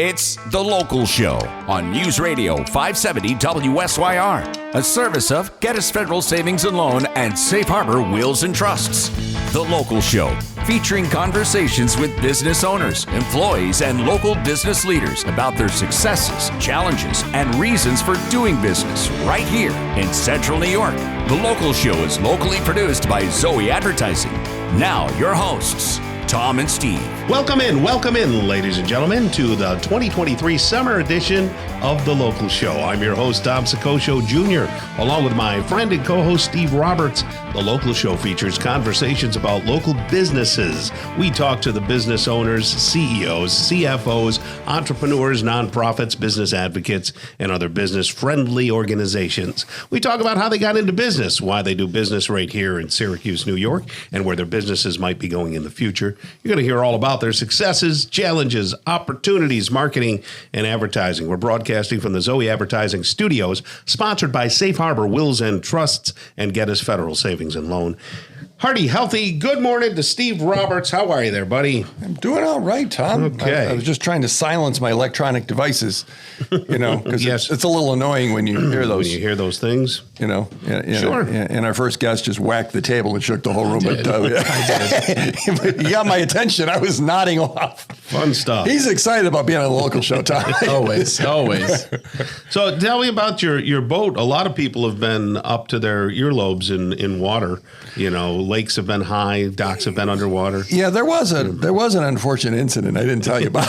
It's The Local Show on News Radio 570 WSYR, a service of Geddes Federal Savings and Loan and Safe Harbor Wills and Trusts. The Local Show, featuring conversations with business owners, employees, and local business leaders about their successes, challenges, and reasons for doing business right here in Central New York. The Local Show is locally produced by Zoey Advertising. Now, your hosts, Tom and Steve. Welcome in, ladies and gentlemen, to the 2023 summer edition of The Local Show. I'm your host, Tom Soccocio Jr., along with my friend and co-host, Steve Roberts. The Local Show features conversations about local businesses. We talk to the business owners, CEOs, CFOs, entrepreneurs, nonprofits, business advocates, and other business-friendly organizations. We talk about how they got into business, why they do business right here in Syracuse, New York, and where their businesses might be going in the future. You're going to hear all about their successes, challenges, opportunities, marketing, and advertising. We're broadcasting from the Zoey Advertising Studios, sponsored by Safe Harbor Wills and Trusts and Geddes Federal Savings and Loan. Hearty, healthy, good morning to Steve Roberts. How are you there, buddy? I'm doing all right, Tom. Okay. I was just trying to silence my electronic devices, because Yes. it's a little annoying when you hear those. When you hear those things. Sure. And our first guest just whacked the table and shook the whole room. But but you got my attention. I was nodding off. Fun stuff. He's excited about being on the Local Show, Tom. Always. So tell me about your boat. A lot of people have been up to their earlobes in water. You know, lakes have been high, docks have been underwater. Yeah, there was an unfortunate incident I didn't tell you about.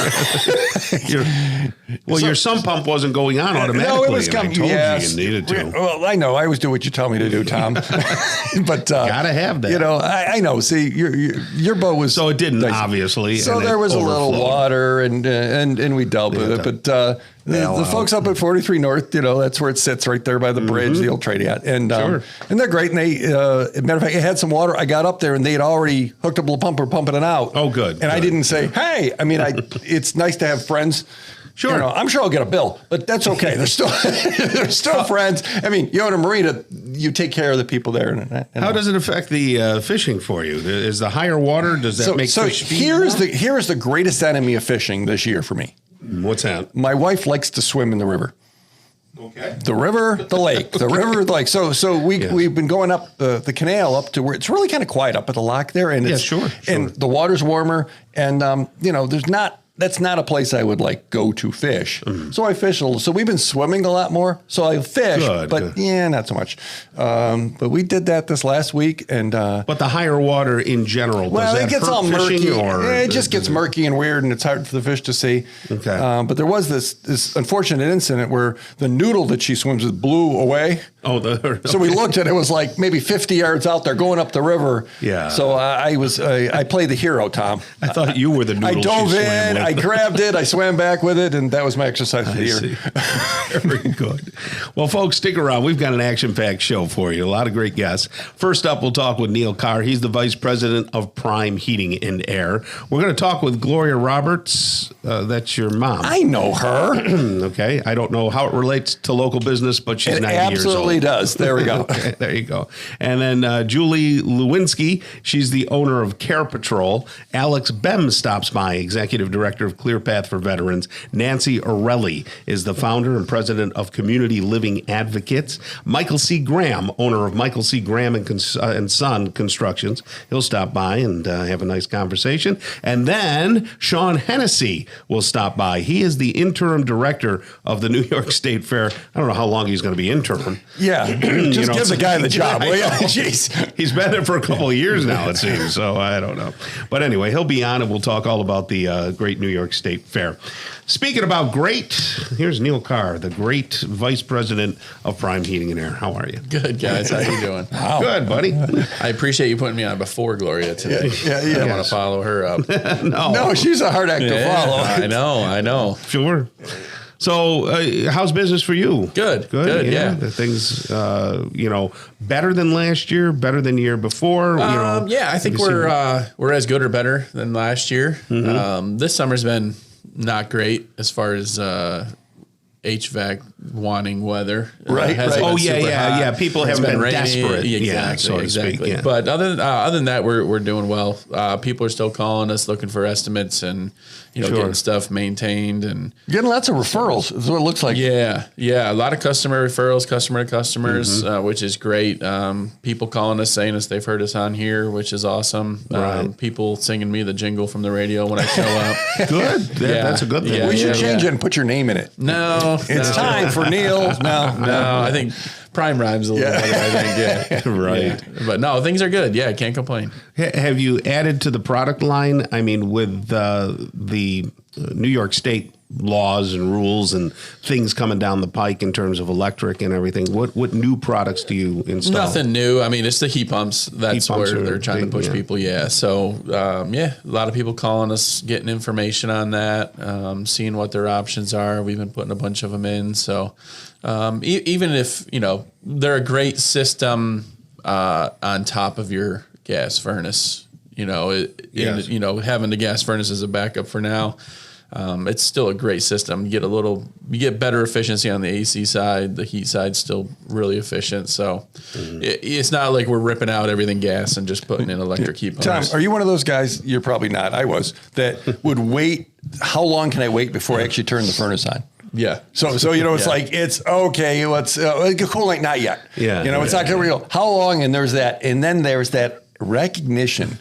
Your sump pump wasn't going on automatically. No, it was coming. I told you needed to. Well, I know. I always do what you tell me to do, Tom. But gotta have that. I know. See, your boat was so it didn't obviously. So there was a little water, and we dealt with it. But the folks up at 43 North, that's where it sits, right there by the bridge, the old trade yacht, and they're great. And they, matter of fact, it had some water. I got up there, and they'd already hooked up a pumper, pumping it out. Oh, good. And I didn't say, hey. I mean, it's nice to have friends. Sure. I'm sure I'll get a bill, but that's okay. They're still friends. I mean, you own a marina, you take care of the people there. And how does it affect the fishing for you? Is the higher water, does that make fish feed here is the greatest enemy of fishing this year for me. What's that? My wife likes to swim in the river. Okay. The river, the lake, the river, the lake. So we've been going up the canal up to where it's really kind of quiet up at the lock there, and it's sure. And the water's warmer, and that's not a place I would go to fish. Mm-hmm. So I fish a little. So we've been swimming a lot more. So I fish, but not so much. But we did that this last week, and but the higher water in general, does that it gets hurt all murky. It just gets murky. murky and weird, and it's hard for the fish to see. Okay. But there was this unfortunate incident where the noodle that she swims with blew away. Oh, So we looked at it. It was like maybe 50 yards out there going up the river. Yeah. So I played the hero, Tom. I thought you were the noodle. I dove she in, swam with. I grabbed it, I swam back with it, and that was my exercise for the year. Very good. Well, folks, stick around. We've got an action-packed show for you. A lot of great guests. First up, we'll talk with Neil Carr. He's the Vice President of Prime Heating and Air. We're going to talk with Gloria Roberts. That's your mom. I know her. Okay. I don't know how it relates to local business, but she's 90 years old. It absolutely does. There we go. Okay, there you go. And then Julie Lewinsky, she's the owner of Care Patrol. Alex Bem stops by, Executive Director of Clear Path for Veterans. Nancy Orelli is the founder and president of Community Living Advocates. Michael C. Graham, owner of Michael C. Graham and Son Constructions. He'll stop by and have a nice conversation. And then Sean Hennessy will stop by. He is the interim director of the New York State Fair. I don't know how long he's going to be interim. Yeah, just give the guy the job. Jeez. He's been there for a couple of years now, it seems. So I don't know. But anyway, he'll be on and we'll talk all about the great New York State Fair. Speaking about great, here's Neil Carr, the great Vice President of Prime Heating and Air. How are you? Good, guys. How you doing? Wow. Good, buddy. I appreciate you putting me on before Gloria today. Yeah. I want to follow her up. No, she's a hard act to follow. I know. Sure. So, how's business for you? Good. Yeah. The things, better than last year, better than the year before. I think we're as good or better than last year. Mm-hmm. This summer's been not great as far as HVAC wanting weather. Right. Oh, yeah. People have been desperate. Exactly. Yeah. But other than that, we're doing well. People are still calling us looking for estimates, and getting stuff maintained and getting lots of referrals is what it looks like. Yeah. A lot of customer referrals, customer to customers, which is great. People calling us saying they've heard us on here, which is awesome. People singing me the jingle from the radio when I show up. Good. That's a good thing. We should change it and put your name in it. No, it's time for Neil. No, I think Prime rhymes a little better, I think. Right. Yeah. But no, things are good. Yeah, can't complain. Have you added to the product line? I mean, with the New York State laws and rules and things coming down the pike in terms of electric and everything, what new products do you install? Nothing new. I mean, it's the heat pumps. That's where they're trying to push people. Yeah. So, a lot of people calling us, getting information on that, seeing what their options are. We've been putting a bunch of them in. So, even if, they're a great system on top of your gas furnace, having the gas furnace as a backup for now. It's still a great system. You get better efficiency on the AC side. The heat side's still really efficient. So it's not like we're ripping out everything gas and just putting in electric heat pumps. Tom, are you one of those guys? You're probably not. I was that would wait. How long can I wait before I actually turn the furnace on? Yeah. So it's like, it's okay. Let's cool, like not yet. Yeah. It's not real. How long? And there's that. And then there's that recognition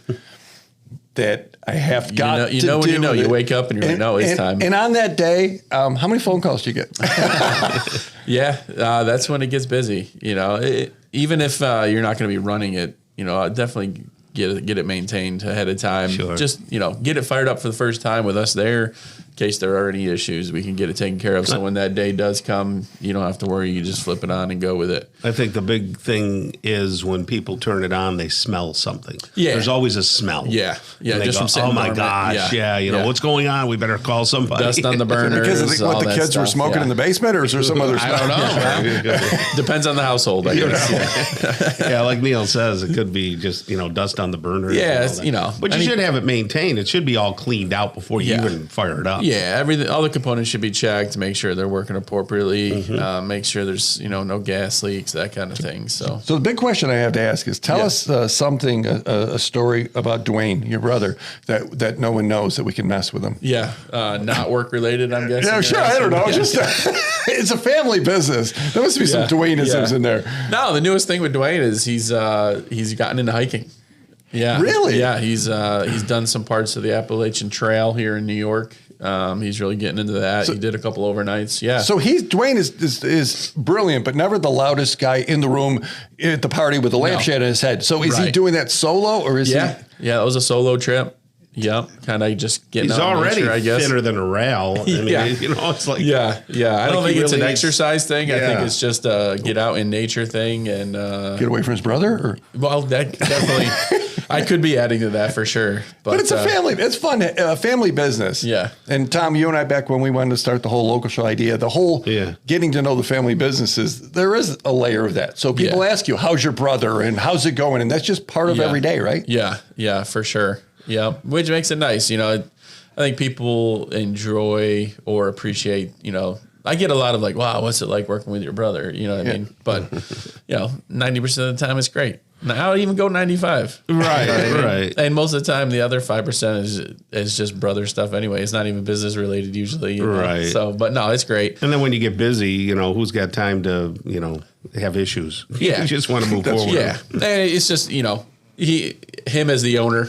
that I have got to do. You wake up and you're like, it's time. And on that day, how many phone calls do you get? That's when it gets busy. Even if you're not going to be running it, definitely get it maintained ahead of time. Sure. Just, get it fired up for the first time with us there. In case there are any issues, we can get it taken care of. So when that day does come, you don't have to worry. You just flip it on and go with it. I think the big thing is when people turn it on, they smell something. Yeah. There's always a smell. Yeah. Yeah. Just from sitting oh my dormant. gosh. Yeah. What's going on? We better call somebody. Dust on the burners. Because of what the kids were smoking in the basement, or is there some other stuff? I don't know. Depends on the household, I guess. Yeah, like Neil says, it could be just, dust on the burners. Yeah, But you should have it maintained. It should be all cleaned out before you even fire it up. Yeah, all the components should be checked, make sure they're working appropriately, make sure there's, no gas leaks, that kind of thing. So the big question I have to ask is, tell us something, a story about Dwayne, your brother, that no one knows, that we can mess with him. Yeah, not work related, I'm guessing. Yeah, sure. I don't know. Just it's a family business. There must be some Dwayne-isms in there. No, the newest thing with Dwayne is he's gotten into hiking. Yeah. Really? Yeah, he's done some parts of the Appalachian Trail here in New York. He's really getting into that. He did a couple overnights. Yeah. So Dwayne is brilliant, but never the loudest guy in the room at the party with a lampshade on his head. So is he doing that solo, or is he? Yeah, that was a solo trip. Yep, kind of just getting He's out already nature, I guess. thinner than a rail. I mean, it's like yeah. I don't think it's an exercise thing. Yeah. I think it's just a get out in nature thing and get away from his brother. Or? Well, that definitely. I could be adding to that for sure. But it's a family. It's fun. Family business. Yeah. And Tom, you and I, back when we wanted to start the whole local show idea, the whole getting to know the family businesses, there is a layer of that. So people ask you, how's your brother and how's it going? And that's just part of every day, right? Yeah, for sure. Yeah, which makes it nice. I think people enjoy or appreciate, I get a lot of like, wow, what's it like working with your brother? You know what I mean? But, 90% of the time it's great. Now I would even go 95. Right. And most of the time, the other 5% is just brother stuff anyway. It's not even business related usually. Right. So, but no, it's great. And then when you get busy, who's got time to, have issues? Yeah. You just want to move forward. Yeah. And it's just, him as the owner,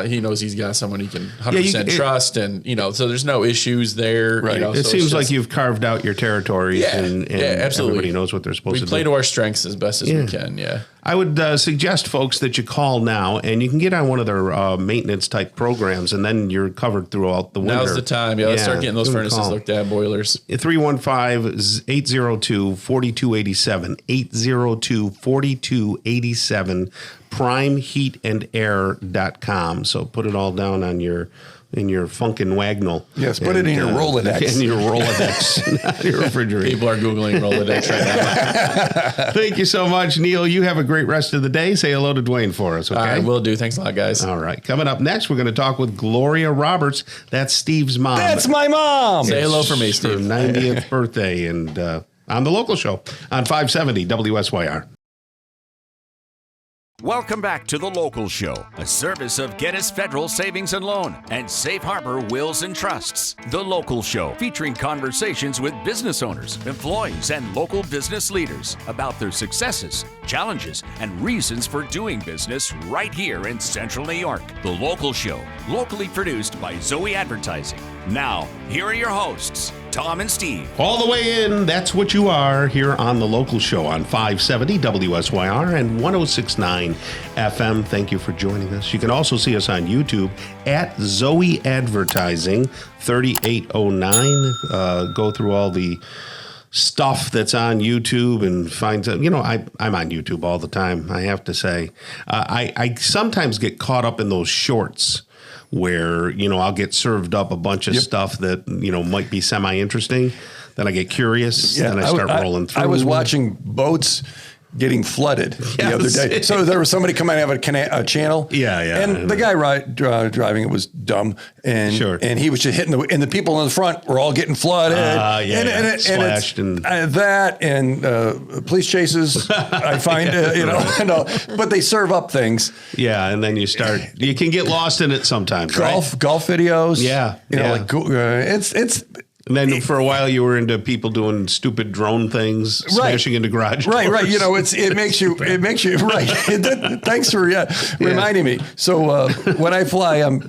he knows he's got someone he can 100% trust, and so there's no issues there. Right. It seems like you've carved out your territories, and absolutely. Everybody knows what they're supposed to do. We play to our strengths as best as we can. Yeah. I would suggest, folks, that you call now, and you can get on one of their maintenance type programs, and then you're covered throughout the winter. Now's the time. Yeah, let's start getting those furnaces looked at, boilers. 315-802-4287. 802-4287. primeheatandair.com. So put it all down on your Funkin' Wagnall. Yes, put it in your Rolodex. In your Rolodex, not your refrigerator. People are Googling Rolodex right now. Thank you so much, Neil. You have a great rest of the day. Say hello to Dwayne for us, okay? All right, will do. Thanks a lot, guys. All right. Coming up next, we're going to talk with Gloria Roberts. That's Steve's mom. That's my mom. Say hello for me, Steve. Her 90th birthday, and on the local show on 570 WSYR. Welcome back to The Local Show, a service of Gettys Federal Savings and Loan and Safe Harbor Wills and Trusts. The Local Show, featuring conversations with business owners, employees, and local business leaders about their successes, challenges, and reasons for doing business right here in Central New York. The Local Show, locally produced by Zoey Advertising. Now, here are your hosts, Tom and Steve. All the way in, that's what you are here on The Local Show on 570 WSYR and 106.9 FM. Thank you for joining us. You can also see us on YouTube at Zoey Advertising 3809. Go through all the stuff that's on YouTube and find, I'm on YouTube all the time, I have to say. I sometimes get caught up in those shorts where, I'll get served up a bunch of stuff that, might be semi-interesting. Then I get curious, and I start rolling through. I was watching boats getting flooded the other day. So there was somebody coming out of a channel. Yeah. And the guy driving it was dumb. And he was just hitting and the people in the front were all getting flooded. Splashed and police chases, I find, but they serve up things. Yeah. And then you can get lost in it sometimes. Golf videos. Yeah. It's. And then for a while you were into people doing stupid drone things, smashing into garage doors. Right. It makes you right. Thanks for reminding me. So when I fly, I'm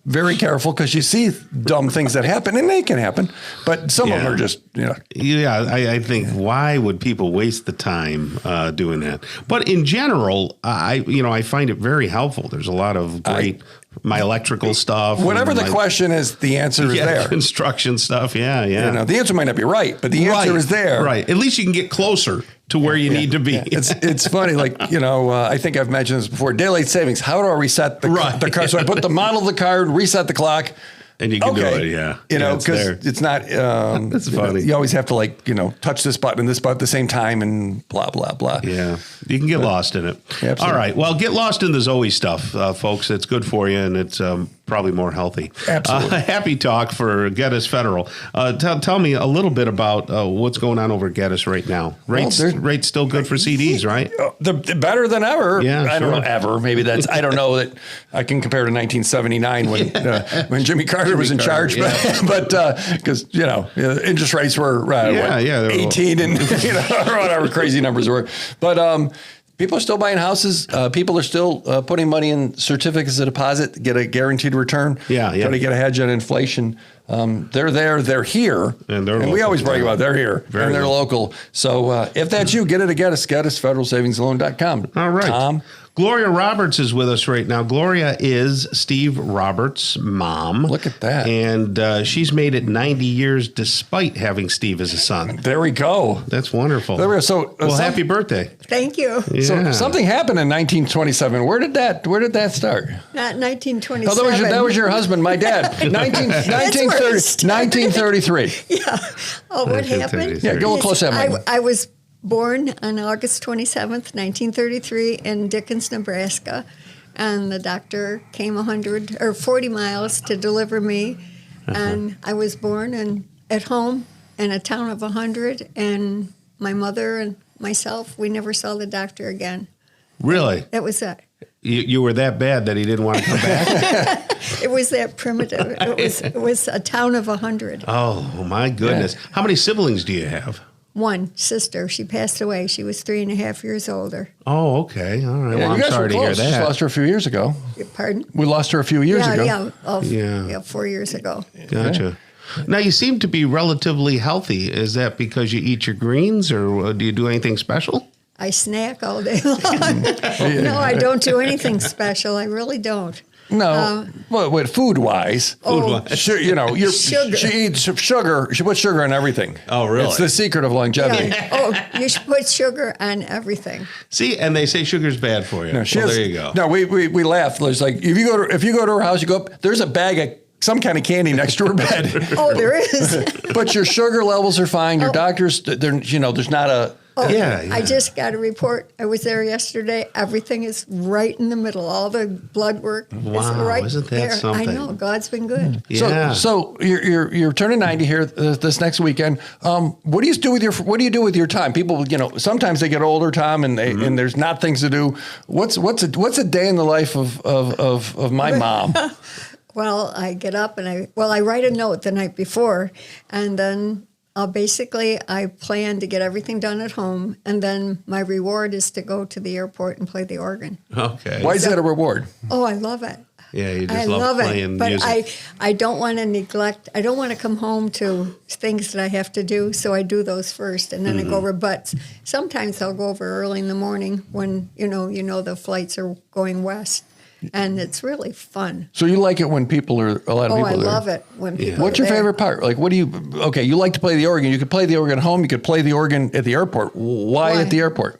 very careful because you see dumb things that happen, and they can happen, but some of them are just, Yeah, I think, why would people waste the time doing that? But in general, I find it very helpful. There's a lot of great my electrical stuff. Whatever the question is, the answer is there. Construction stuff, yeah. The answer might not be right, but the answer is there. Right. At least you can get closer to where you need to be. It's funny, I think I've mentioned this before. Daylight savings. How do I reset the car? So I put the model of the card, reset the clock. And you can do it, yeah. Because it's not. That's funny. You always have to touch this button and this button at the same time, and blah blah blah. Yeah, you can get lost in it. Absolutely. All right, well, get lost in the Zoey stuff, folks. It's good for you, and it's probably more healthy. Absolutely. Happy talk for Gettys Federal. Tell me a little bit about what's going on over at Gettys right now. Rates still good for CDs, right? The better than ever. Yeah, I don't know ever. Maybe that's. I don't know that I can compare to 1979 when Jimmy Carter was in charge, but because interest rates were 18 and whatever crazy numbers were, but people are still buying houses. People are still putting money in certificates of deposit, get a guaranteed return. Yeah. Try to get a hedge on inflation. They're there, they're here, and we always brag about they're here and they're local. So if that's you, get it at GettysFederalSavingsLoan.com. All right, Tom. Gloria Roberts is with us right now. Gloria is Steve Roberts' mom. Look at that. And she's made it 90 years despite having Steve as a son. There we go. That's wonderful. There we go. So, happy birthday. Thank you. Yeah. So something happened in 1927. Where did that start? Not 1927. Oh, that was your husband, my dad. 1933. Yeah. Oh, what happened? Yeah, go close to that. I was born on August 27th, 1933 in Dickens, Nebraska. And the doctor came 40 miles to deliver me. And I was born at home in a town of 100. And my mother and myself, we never saw the doctor again. Really? That was it. You were that bad that he didn't want to come back? It was that primitive. It was a town of 100. Oh, my goodness. Yeah. How many siblings do you have? One sister. She passed away. She was 3.5 years older. Oh, okay. All right. Well, I'm sorry to hear that. We lost her a few years ago. Pardon? We lost her a few years ago. Yeah, 4 years ago. Gotcha. Now, you seem to be relatively healthy. Is that because you eat your greens, or do you do anything special? I snack all day long. No, I don't do anything special. I really don't. No, food-wise, sugar. She eats sugar. She puts sugar on everything. Oh, really? It's the secret of longevity. Yeah. Oh, you should put sugar on everything. See, and they say sugar's bad for you. No, there you go. No, we laugh. There's like if you go to her house, you go up. There's a bag of some kind of candy next to her bed. Oh, there is. But your sugar levels are fine. Your doctors, there's not a Oh, Yeah. I just got a report. I was there yesterday. Everything is right in the middle. All the blood work is right isn't that there. something? I know. God's been good. Yeah. So you're turning 90 here this next weekend. What do you do with your time? People, sometimes they get older, Tom, and and there's not things to do. What's a day in the life of my mom? Well, I get up and I write a note the night before, and then I plan to get everything done at home, and then my reward is to go to the airport and play the organ. Okay. Why is that a reward? Oh, I love it. Yeah, you just I love love playing it, but music. I don't want to neglect. I don't want to come home to things that I have to do, so I do those first, and then I go over. But sometimes I'll go over early in the morning when you know the flights are going west, and it's really fun. So you like it when a lot of people are Oh, I there. love it when people. What's are your there. favorite part? Like, you like to play the organ. You could play the organ at home. You could play the organ at the airport. Why at the airport?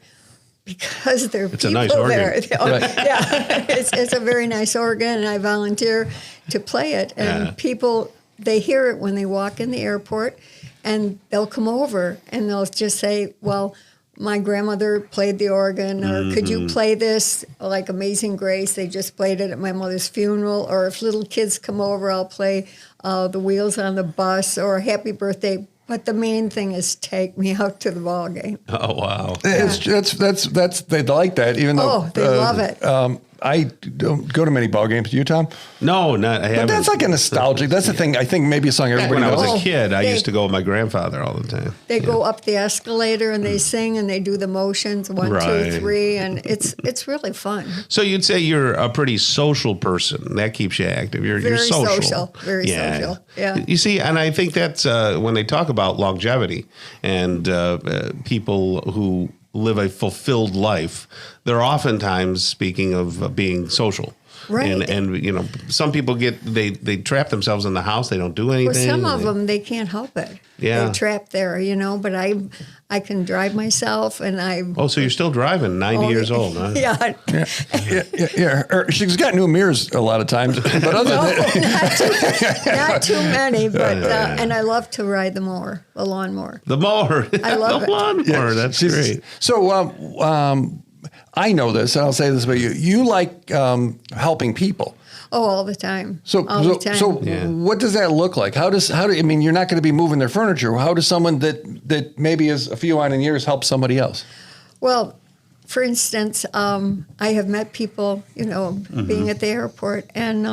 Because there are It's a people nice organ. there. Right. Yeah, it's a very nice organ, and I volunteer to play it. And people, they hear it when they walk in the airport, and they'll come over and they'll just say, well, my grandmother played the organ, or could you play this, like Amazing Grace? They just played it at my mother's funeral. Or if little kids come over, I'll play The Wheels on the Bus or Happy Birthday. But the main thing is take me out to the ball game. Oh, wow. That's they like that. Even though they love it. I don't go to many ball games. Do you, Tom? No, I haven't. But that's like a nostalgic. That's the thing. I think maybe a song everybody When I knows. was a kid, I they- used to go with my grandfather all the time. They go up the escalator and they sing and they do the motions 1, Right. 2, 3, and it's really fun. So you'd say you're a pretty social person. That keeps you active. You're Very social. social. Very social. Yeah. You see, and I think that's when they talk about longevity and people who live a fulfilled life, they're oftentimes speaking of being social. Right. And some people they trap themselves in the house. They don't do anything. Well, some of them, they can't help it. Yeah. They're trapped there, but I can drive myself, and I... Oh, so you're still driving, 90 years old, huh? Yeah. Yeah. She's got new mirrors a lot of times, but other No, than not too many, but and I love to ride the lawnmower. The mower. I love the it. lawnmower. That's great. So I know this, and I'll say this about you. You like helping people. Oh, all the time. So all the time. what does that look like? You're not going to be moving their furniture. How does someone that maybe is a few on in years help somebody else? Well, for instance, I have met people, being at the airport, and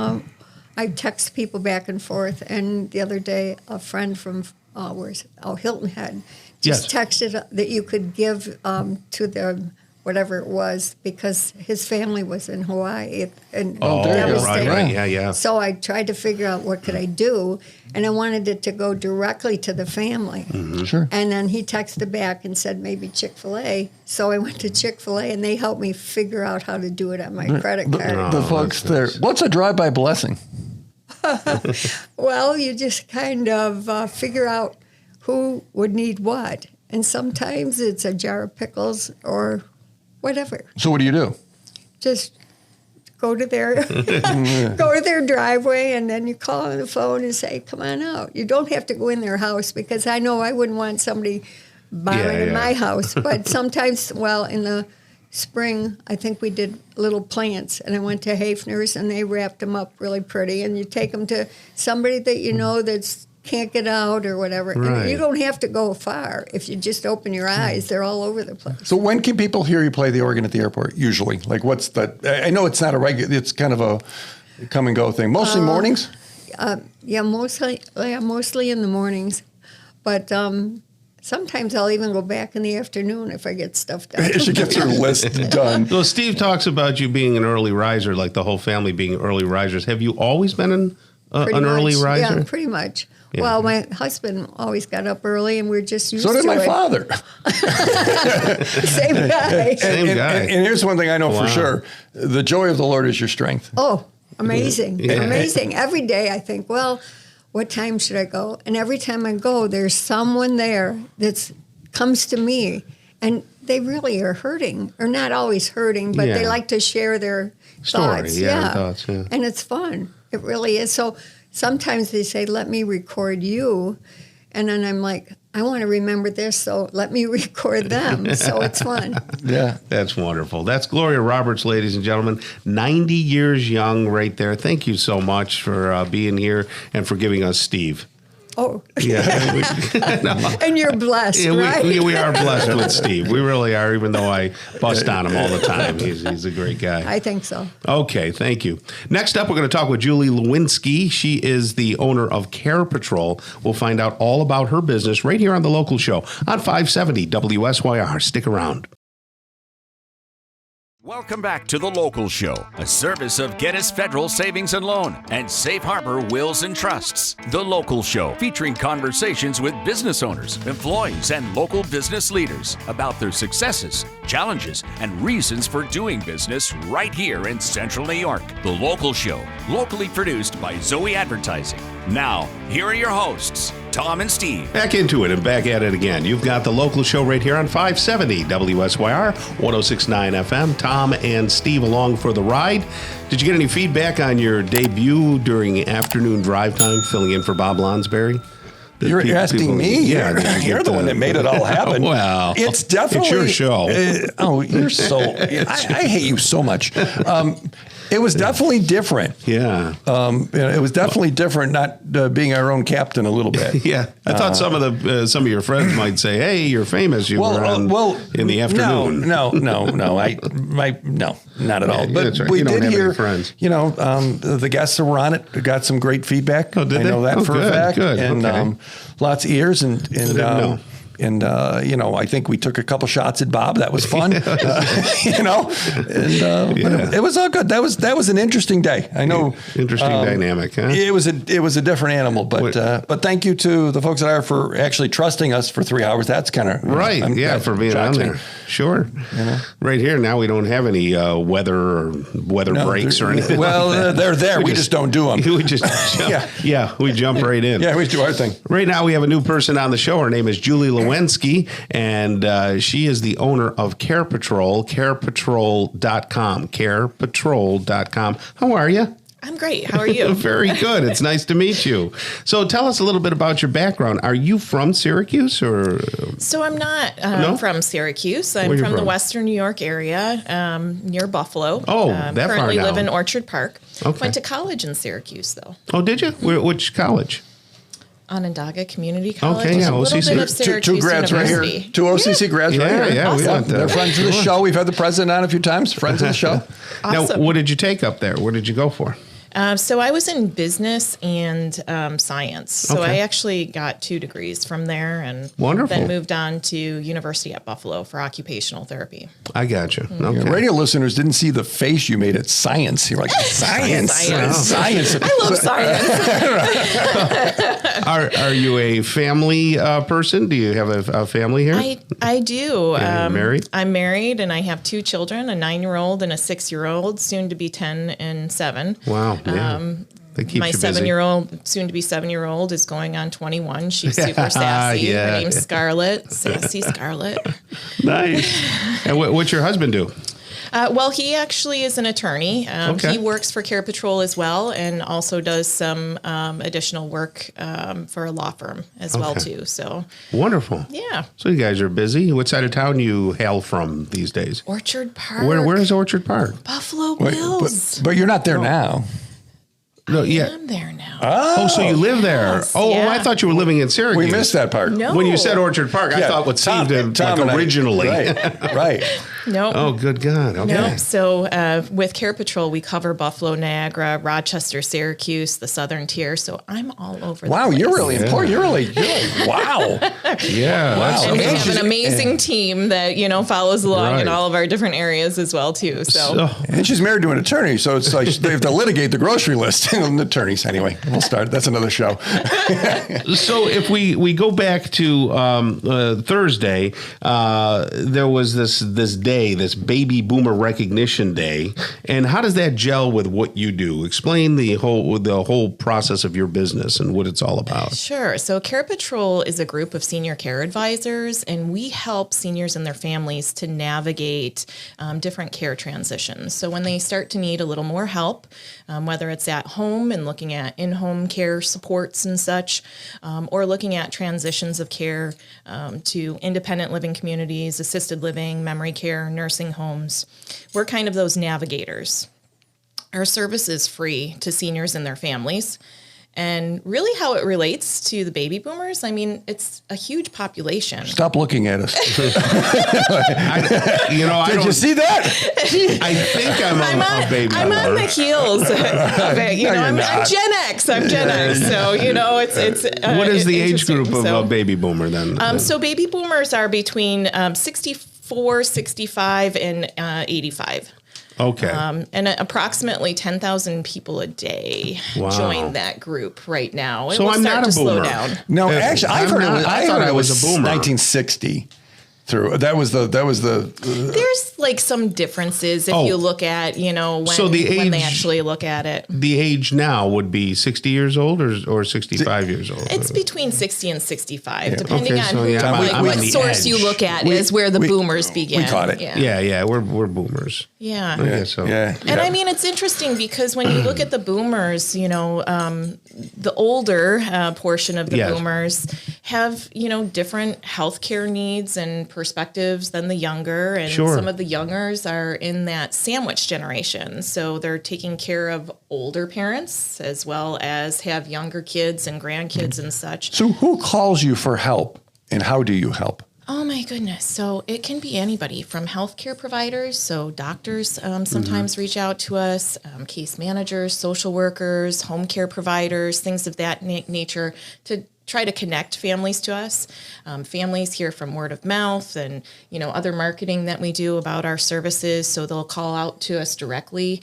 I text people back and forth. And the other day, a friend from Hilton Head just texted that you could give to the whatever it was, because his family was in Hawaii and devastated. Right, yeah. So I tried to figure out what could I do, and I wanted it to go directly to the family. Sure. And then he texted back and said maybe Chick-fil-A. So I went to Chick-fil-A, and they helped me figure out how to do it on my credit card. The folks there. What's a drive-by blessing? Well, you just kind of figure out who would need what. And sometimes it's a jar of pickles or whatever. So what do you do? Just go to their driveway, and then you call on the phone and say, come on out. You don't have to go in their house, because I know I wouldn't want somebody borrowing in my house. But sometimes, in the spring, I think we did little plants, and I went to Hafner's, and they wrapped them up really pretty, and you take them to somebody that that's can't get out or whatever. Right. And you don't have to go far. If you just open your eyes, they're all over the place. So when can people hear you play the organ at the airport, usually? Like, what's that? I know it's not a regular, it's kind of a come and go thing. Mostly mornings? Mostly in the mornings. But sometimes I'll even go back in the afternoon if I get stuff done. She gets her list done. Well, Steve talks about you being an early riser, like the whole family being early risers. Have you always been an early riser? Yeah, pretty much. Yeah. Well, my husband always got up early, and we're just used to it. So did my father. Same guy. Same guy. And here's one thing I know for sure. The joy of the Lord is your strength. Oh, amazing. Yeah. Amazing. Every day I think, well, what time should I go? And every time I go, there's someone there that comes to me, and they really are hurting, or not always hurting, but they like to share their thoughts. Thoughts, yeah. And it's fun. It really is. So sometimes they say, let me record you. And then I'm like, I want to remember this, so let me record them. So it's fun. Yeah. That's wonderful. That's Gloria Roberts, ladies and gentlemen. 90 years young right there. Thank you so much for being here and for giving us Steve. Oh. Yeah. And you're blessed, Yeah, right? we are blessed with Steve. We really are, even though I bust on him all the time. He's a great guy. I think so. Okay, thank you. Next up, we're going to talk with Julie Lewinsky. She is the owner of Care Patrol. We'll find out all about her business right here on The Local Show on 570 WSYR. Stick around. Welcome back to The Local Show, a service of Gettys Federal Savings and Loan and Safe Harbor Wills and Trusts. The Local Show, featuring conversations with business owners, employees, and local business leaders about their successes, challenges, and reasons for doing business right here in Central New York. The Local Show, locally produced by Zoey Advertising. Now, here are your hosts, Tom and Steve. Back into it and back at it again. You've got The Local Show right here on 570 WSYR, 106.9 FM. Tom and Steve along for the ride. Did you get any feedback on your debut during afternoon drive time, filling in for Bob Lonsberry? You're asking me? Yeah. You're the one that made it all happen. Well, it's definitely... It's your show. You're so... I hate you so much. It was definitely different. Yeah. It was definitely different not being our own captain a little bit. Yeah. I thought some of your friends might say, hey, you're famous. You were on in the afternoon. No, not at all. But right. we you don't did have hear, any friends. The guests that were on it got some great feedback. Oh, did they? I know that for a fact. Good. And okay. Lots of ears I think we took a couple shots at Bob. That was fun, but it was all good. That was an interesting day. I know. Interesting dynamic, huh? It was a different animal, but thank you to the folks at IR for actually trusting us for 3 hours. That's kind of right. For being on there. Sure. Right here now we don't have any weather breaks or anything. Well, they're there. We just don't do them. We just we jump right in. Yeah, we do our thing. Right now we have a new person on the show. Her name is Julie Lewinsky, and she is the owner of Care Patrol, carepatrol.com, carepatrol.com. How are you? I'm great. How are you? Very good. It's nice to meet you. So tell us a little bit about your background. Are you from Syracuse or? So I'm not from Syracuse. I'm from the Western New York area, near Buffalo. Oh, that far currently down. live in Orchard Park. Okay. Went to college in Syracuse, though. Oh, did you? Which college? Onondaga Community College. Okay, yeah, a little OCC. bit of Syracuse Two grads University. right here. 2 OCC grads right here. Yeah, awesome. we went there. They're friends of the show. We've had the president on a few times. Friends of the show. Awesome. Now, what did you take up there? What did you go for? So I was in business and science. So Okay. I actually got 2 degrees from there and Wonderful. then moved on to University at Buffalo for occupational therapy. I got you. Yeah, Okay. radio listeners didn't see the face you made at science. You're like, science. Science. I love science. Are you a family person? Do you have a family here? I do. Yeah, you're married? I'm married and I have 2 children, a 9-year-old and a 6-year-old, soon to be 10 and 7. Wow. Yeah. That keeps My you busy. 7-year-old, soon to be 7-year-old, is going on 21. She's super sassy. Yeah. Her name's Scarlett. Sassy Scarlett. Nice. And what's your husband do? Well, he actually is an attorney. Okay. He works for Care Patrol as well, and also does some additional work for a law firm as well too. So Wonderful. yeah, So you guys are busy. What side of town you hail from these days? Orchard Park. Where is Orchard Park? Buffalo Wait, Bills? but you're not there now. No, yeah. I'm there now. Oh, so you live there? Yes, Oh, yeah. I thought you were living in Syracuse. We missed that part. No. When you said Orchard Park, I thought what Steve did Tom and I- originally. Right. No. Oh, good God. Okay. No. So with Care Patrol, we cover Buffalo, Niagara, Rochester, Syracuse, the southern tier. So I'm all over Wow, the place. you're really important. You're really wow. Yeah. That's And we have She's- an amazing team that, follows along Right. in all of our different areas as well, too. So And she's married to an attorney, so it's like they have to litigate the grocery list. Attorneys, anyway. We'll start. That's another show. So if we go back to Thursday, there was this day day, this Baby Boomer Recognition Day, and how does that gel with what you do? Explain the whole process of your business and what it's all about. Sure. So Care Patrol is a group of senior care advisors, and we help seniors and their families to navigate different care transitions. So when they start to need a little more help, whether it's at home and looking at in-home care supports and such, or looking at transitions of care to independent living communities, assisted living, memory care, nursing homes. We're kind of those navigators. Our service is free to seniors and their families. And really how it relates to the baby boomers, I mean, it's a huge population. Stop looking at us. Did you see that? I think I'm a baby boomer. I'm on the heels of it. I'm Gen X. I'm Gen X. So, it's what is the age group of a baby boomer then? So baby boomers are between 64, 65, and 85. Okay. And approximately 10,000 people a day join that group right now. So I'm not a boomer. Slow down. No, actually, I thought I was a boomer. 1960. That was the. There's like some differences if you look at when they actually look at it. The age now would be 60 years old or 65 years old. It's between 60 and 65, depending on what source you look at is where the boomers begin. We caught it. Yeah, we're boomers. Yeah. Okay, so. And I mean, it's interesting because when you look at the boomers, the older portion of the boomers have different healthcare needs and perspectives than the younger, and some of the youngers are in that sandwich generation, so they're taking care of older parents as well as have younger kids and grandkids and such. So who calls you for help, and how do you help? Oh my goodness. So it can be anybody from healthcare providers. So doctors sometimes reach out to us, case managers, social workers, home care providers, things of that nature to try to connect families to us. Families hear from word of mouth and, other marketing that we do about our services. So they'll call out to us directly.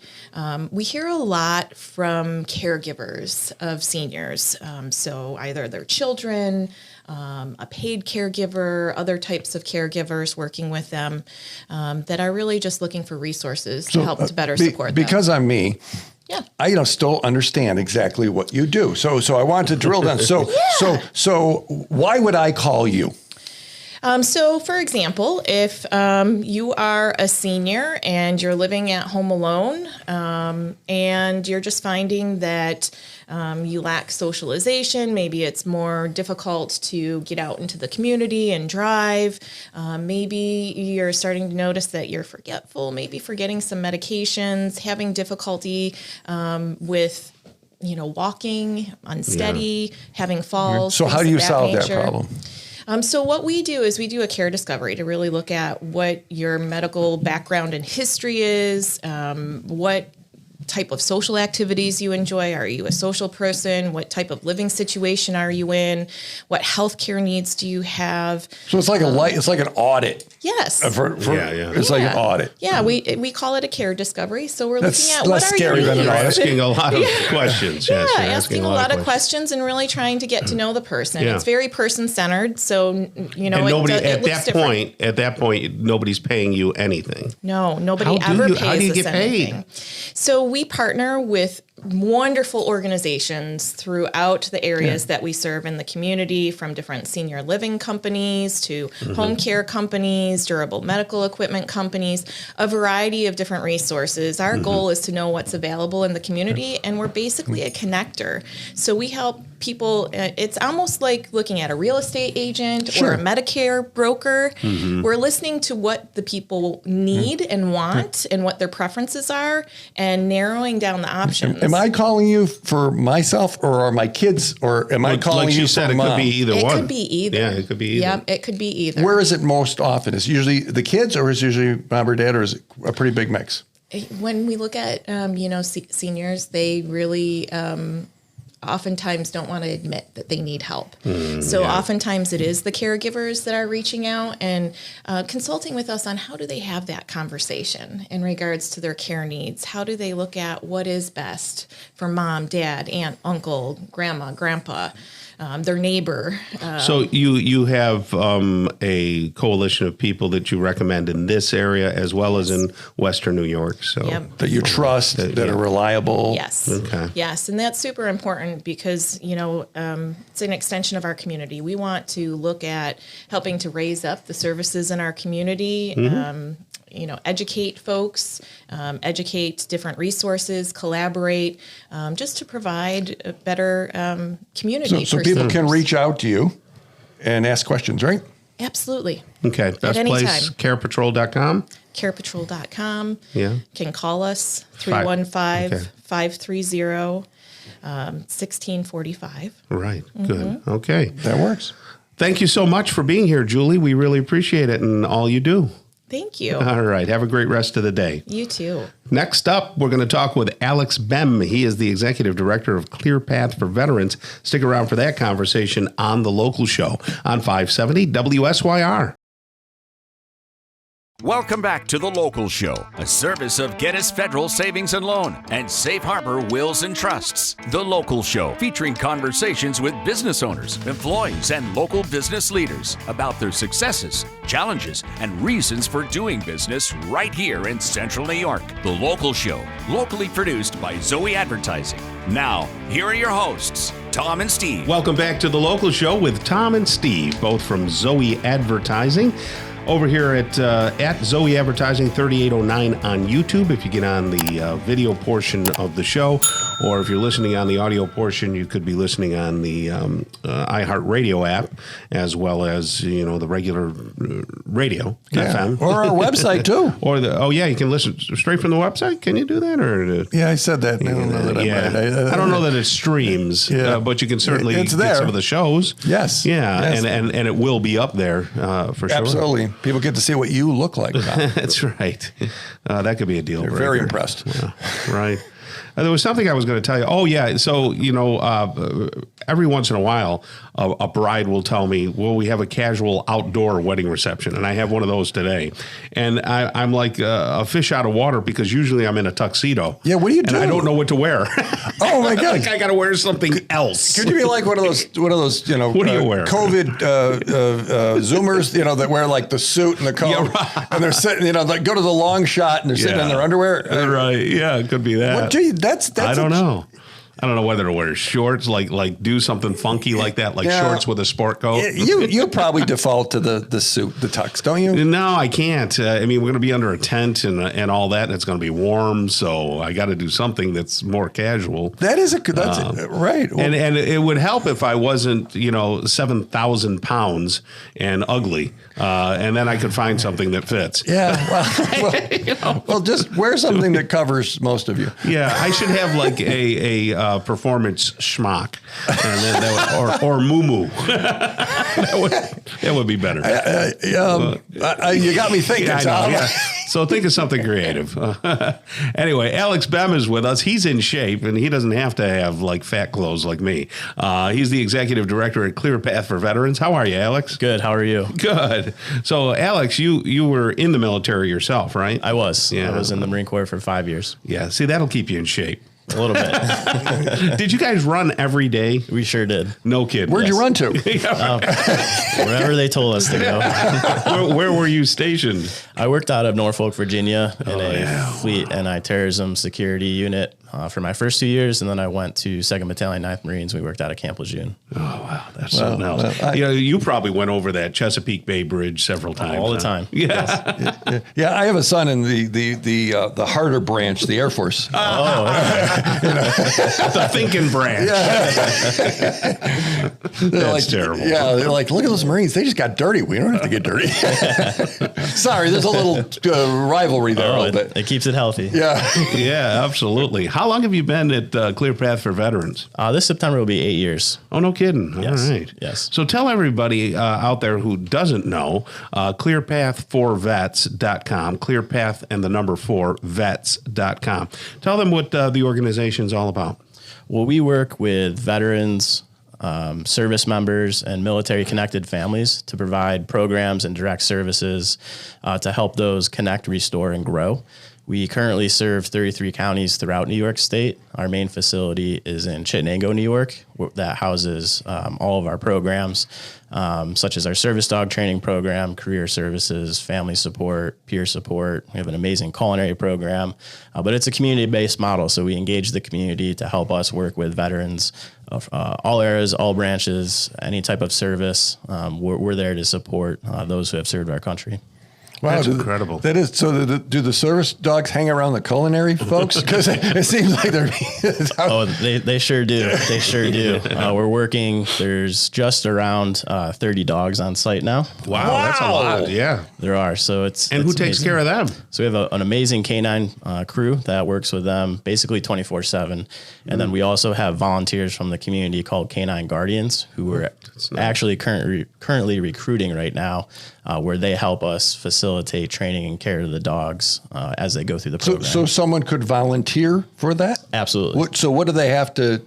We hear a lot from caregivers of seniors. So either their children, a paid caregiver, other types of caregivers working with them that are really just looking for resources to help to better support them. Because I'm me. Yeah. I still understand exactly what you do. So I want to drill down. So why would I call you? So, for example, if you are a senior and you're living at home alone and you're just finding that you lack socialization, maybe it's more difficult to get out into the community and drive, maybe you're starting to notice that you're forgetful, maybe forgetting some medications, having difficulty with walking, unsteady, having falls. So how do you solve that problem? So what we do is we do a care discovery to really look at what your medical background and history is, what type of social activities you enjoy. Are you a social person? What type of living situation are you in? What healthcare needs do you have? So it's like it's like an audit. Yes. It's like an audit. Yeah, we call it a care discovery. So we're looking at what are your needs. You're asking a lot of questions. Yeah, asking a lot of questions and really trying to get to know the person. Yeah. It's very person-centered. So, and nobody, at that point, nobody's paying you anything. No, nobody ever pays us anything. How do you get paid? So we partner with wonderful organizations throughout the areas that we serve in the community, from different senior living companies to home care companies, durable medical equipment companies, a variety of different resources. Our goal is to know what's available in the community, and we're basically a connector. So we help people. It's almost like looking at a real estate agent or a Medicare broker. We're listening to what the people need and want and what their preferences are, and narrowing down the options. Am I calling you for myself, or are my kids, or am I calling you for mom? It could be either one. It could be either. Yeah, it could be either. Yeah, it could be either. Where is it most often? Is it usually the kids, or is it usually mom or dad, or is it a pretty big mix? When we look at seniors, they really oftentimes don't want to admit that they need help. Oftentimes it is the caregivers that are reaching out and consulting with us on how do they have that conversation in regards to their care needs. How do they look at what is best for mom, dad, aunt, uncle, grandma, grandpa? their neighbor. So you have a coalition of people that you recommend in this area as well as in Western New York. So that you trust, that are reliable. Yes. Okay. Yes, and that's super important because it's an extension of our community. We want to look at helping to raise up the services in our community. Educate folks, educate different resources, collaborate, just to provide a better community. So people can reach out to you and ask questions, right? Absolutely. Okay. Best place, carepatrol.com? Carepatrol.com. Yeah. Can call us, 315-530-1645. Right. Good. Okay. That works. Thank you so much for being here, Julie. We really appreciate it and all you do. Thank you. All right. Have a great rest of the day. You too. Next up, we're going to talk with Alex Bem. He is the Executive Director of Clear Path for Veterans. Stick around for that conversation on The Local Show on 570 WSYR. Welcome back to The Local Show, a service of Gettys Federal Savings and Loan and Safe Harbor Wills and Trusts. The Local Show, featuring conversations with business owners, employees, and local business leaders about their successes, challenges, and reasons for doing business right here in Central New York. The Local Show, locally produced by Zoey Advertising. Now, here are your hosts, Tom and Steve. Welcome back to The Local Show with Tom and Steve, both from Zoey Advertising. Over here at Zoey Advertising 3809 on YouTube, if you get on the video portion of the show, or if you're listening on the audio portion, you could be listening on the iHeartRadio app, as well as the regular radio FM, or our website too. Or you can listen straight from the website. Can you do that? Or yeah, I said that. I don't know that I don't know that it streams, but you can certainly get some of the shows. Yes. Yeah, yes. And it will be up there for sure. Absolutely. People get to see what you look like. That's right. That could be a deal breaker. Very impressed. Yeah, right. There was something I was going to tell you. Oh, yeah. So, every once in a while, a bride will tell me, well, we have a casual outdoor wedding reception. And I have one of those today. And I'm like a fish out of water because usually I'm in a tuxedo. Yeah, what do you do? And I don't know what to wear. Oh, my God. Like I got to wear something else. Could you be like one of those, what do you wear? COVID Zoomers, that wear like the suit and the coat. Yeah, right. And they're sitting, like go to the long shot and they're sitting in their underwear. Right. Yeah, it could be that. That's I don't know. I don't know whether to wear shorts, like do something funky like that, like shorts with a sport coat. You probably default to the suit, the tux, don't you? No, I can't. We're going to be under a tent and all that, and it's going to be warm, so I got to do something that's more casual. That's right. And it would help if I wasn't, 7,000 pounds and ugly, and then I could find something that fits. Yeah. Well, just wear something that covers most of you. Yeah, I should have like a performance schmuck, and then or muumuu. that would be better. You got me thinking, Tom. Yeah. So think of something creative. Anyway, Alex Bem is with us. He's in shape, and he doesn't have to have like fat clothes like me. He's the executive director at Clear Path for Veterans. How are you, Alex? Good. How are you? Good. So, Alex, you were in the military yourself, right? I was. Yeah. I was in the Marine Corps for 5 years. Yeah. See, that'll keep you in shape. A little bit. Did you guys run every day? We sure did. No kidding. Where'd you run to? Wherever they told us to go. Where were you stationed? I worked out of Norfolk, Virginia in a fleet N.I. terrorism security unit for my first 2 years, and then I went to 2nd Battalion, 9th Marines. We worked out of Camp Lejeune. Oh, wow. That's something else. You probably went over that Chesapeake Bay Bridge several times. All the time. Yeah. Yes. Yeah, I have a son in the harder branch, the Air Force. The thinking branch. That's terrible. Yeah, they're like, look at those Marines. They just got dirty. We don't have to get dirty. Sorry, there's a little rivalry there. A little bit. It keeps it healthy. Yeah. Yeah, absolutely. How long have you been at Clear Path for Veterans? This September will be 8 years. Oh, no kidding. Yes. All right. Yes. So tell everybody out there who doesn't know, clearpath4vets.com, clearpath and the number 4 vets.com. Tell them what the organization's all about. Well, we work with veterans, service members, and military-connected families to provide programs and direct services to help those connect, restore, and grow. We currently serve 33 counties throughout New York State. Our main facility is in Chittenango, New York, that houses all of our programs, such as our service dog training program, career services, family support, peer support. We have an amazing culinary program, but it's a community-based model, so we engage the community to help us work with veterans of all eras, all branches, any type of service. We're there to support those who have served our country. Wow, that's incredible. That is. So do the service dogs hang around the culinary folks? Because it seems like they're. Oh, they sure do. They sure do. We're working. There's just around 30 dogs on site now. Wow, that's a lot. Yeah, there are. So and who takes care of them? So we have an amazing canine crew that works with them basically 24/7, and then we also have volunteers from the community called Canine Guardians who are actually currently recruiting right now. Where they help us facilitate training and care of the dogs as they go through the program. So someone could volunteer for that? Absolutely. So what do they have to,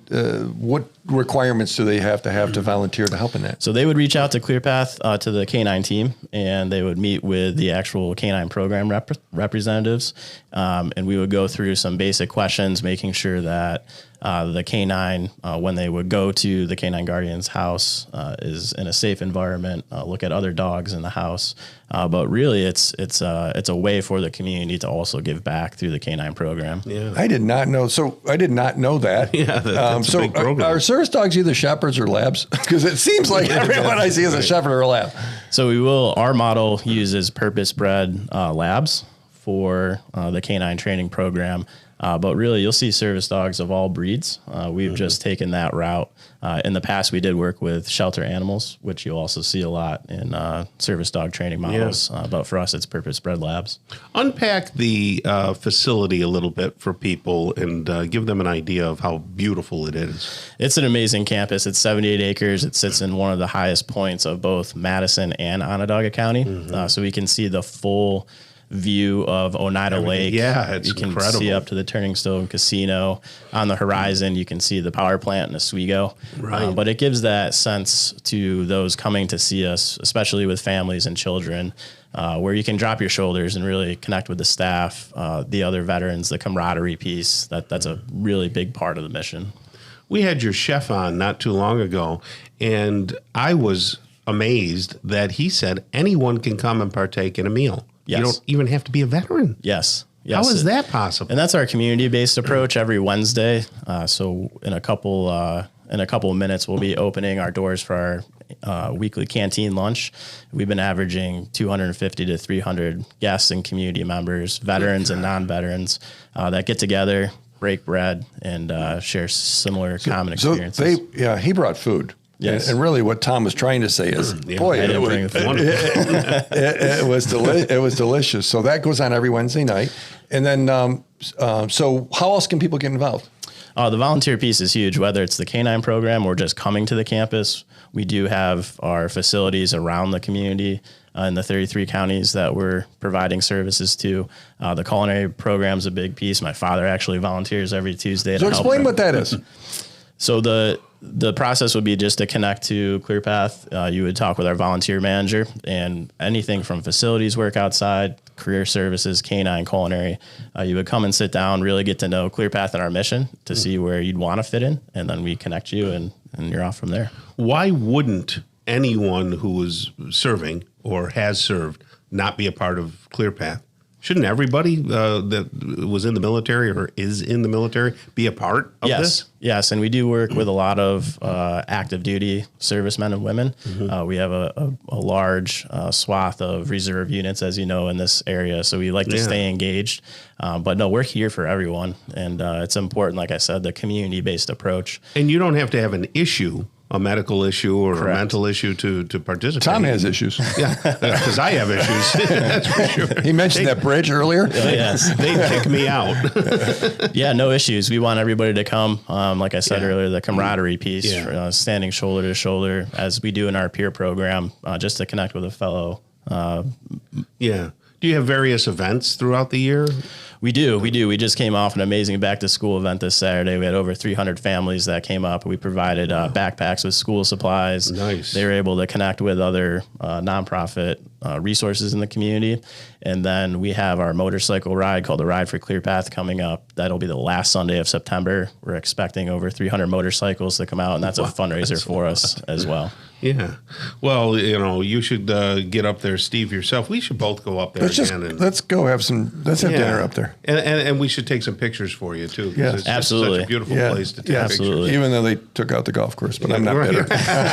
what requirements do they have to volunteer to help in that? So they would reach out to ClearPath, to the canine team, and they would meet with the actual canine program representatives. And we would go through some basic questions, making sure that the canine, when they would go to the Canine Guardian's house, is in a safe environment, look at other dogs in the house. But really, it's a way for the community to also give back through the canine program. Yeah, I did not know. So I did not know that. Yeah, that's a big program. Are service dogs either shepherds or labs? Because it seems like everyone I see is a shepherd or a lab. So our model uses purpose-bred labs for the canine training program. But really, you'll see service dogs of all breeds. We've just taken that route. In the past, we did work with shelter animals, which you'll also see a lot in service dog training models. Yeah. But for us, it's purpose-bred labs. Unpack the facility a little bit for people and give them an idea of how beautiful it is. It's an amazing campus. It's 78 acres. It sits in one of the highest points of both Madison and Onondaga County. So we can see the full view of Oneida Lake. Yeah, it's you can incredible. see up to the Turning Stone Casino. On the horizon, you can see the power plant in Oswego. Right. But it gives that sense to those coming to see us, especially with families and children, where you can drop your shoulders and really connect with the staff, the other veterans, the camaraderie piece. That's a really big part of the mission. We had your chef on not too long ago, and I was amazed that he said anyone can come and partake in a meal. Yes. You don't even have to be a veteran. Yes. How is that possible? And that's our community-based approach every Wednesday. So in a couple of minutes, we'll be opening our doors for our weekly canteen lunch. We've been averaging 250 to 300 guests and community members, veterans and non-veterans, that get together, break bread, and share similar common experiences. So he brought food. Yes. And really what Tom was trying to say is, boy, it was delicious. So that goes on every Wednesday night. And then, so how else can people get involved? The volunteer piece is huge, whether it's the canine program or just coming to the campus. We do have our facilities around the community in the 33 counties that we're providing services to. The culinary program is a big piece. My father actually volunteers every Tuesday. So explain what that is. So the process would be just to connect to ClearPath. You would talk with our volunteer manager, and anything from facilities work outside, career services, canine, culinary. You would come and sit down, really get to know ClearPath and our mission to see where you'd want to fit in, and then we connect you, and you're off from there. Why wouldn't anyone who is serving or has served not be a part of ClearPath? Shouldn't everybody that was in the military or is in the military be a part of this? Yes, and we do work with a lot of active duty servicemen and women. We have a large swath of reserve units, as you know, in this area, so we like to stay engaged. But no, we're here for everyone, and it's important, like I said, the community-based approach. And you don't have to have an issue, a medical issue or a mental issue to participate. Tom has issues. Yeah, because I have issues. That's for sure. He mentioned that bridge earlier. Yes. They kick me out. Yeah, no issues. We want everybody to come. Like I said earlier, the camaraderie piece, standing shoulder to shoulder, as we do in our peer program, just to connect with a fellow. Do Do you have various events throughout the year? We do. We just came off an amazing back-to-school event this Saturday. We had over 300 families that came up. We provided backpacks with school supplies. Nice. They were able to connect with other nonprofit resources in the community. And then we have our motorcycle ride called the Ride for Clear Path coming up. That'll be the last Sunday of September. We're expecting over 300 motorcycles to come out, and that's a fundraiser for us as well. Yeah. Well, you should get up there, Steve, yourself. We should both go up there Let's go have let's have dinner up there. And we should take some pictures for you, too. Yes. It's absolutely. such a beautiful place to take absolutely. pictures. Even though they took out the golf course, but I'm not bitter.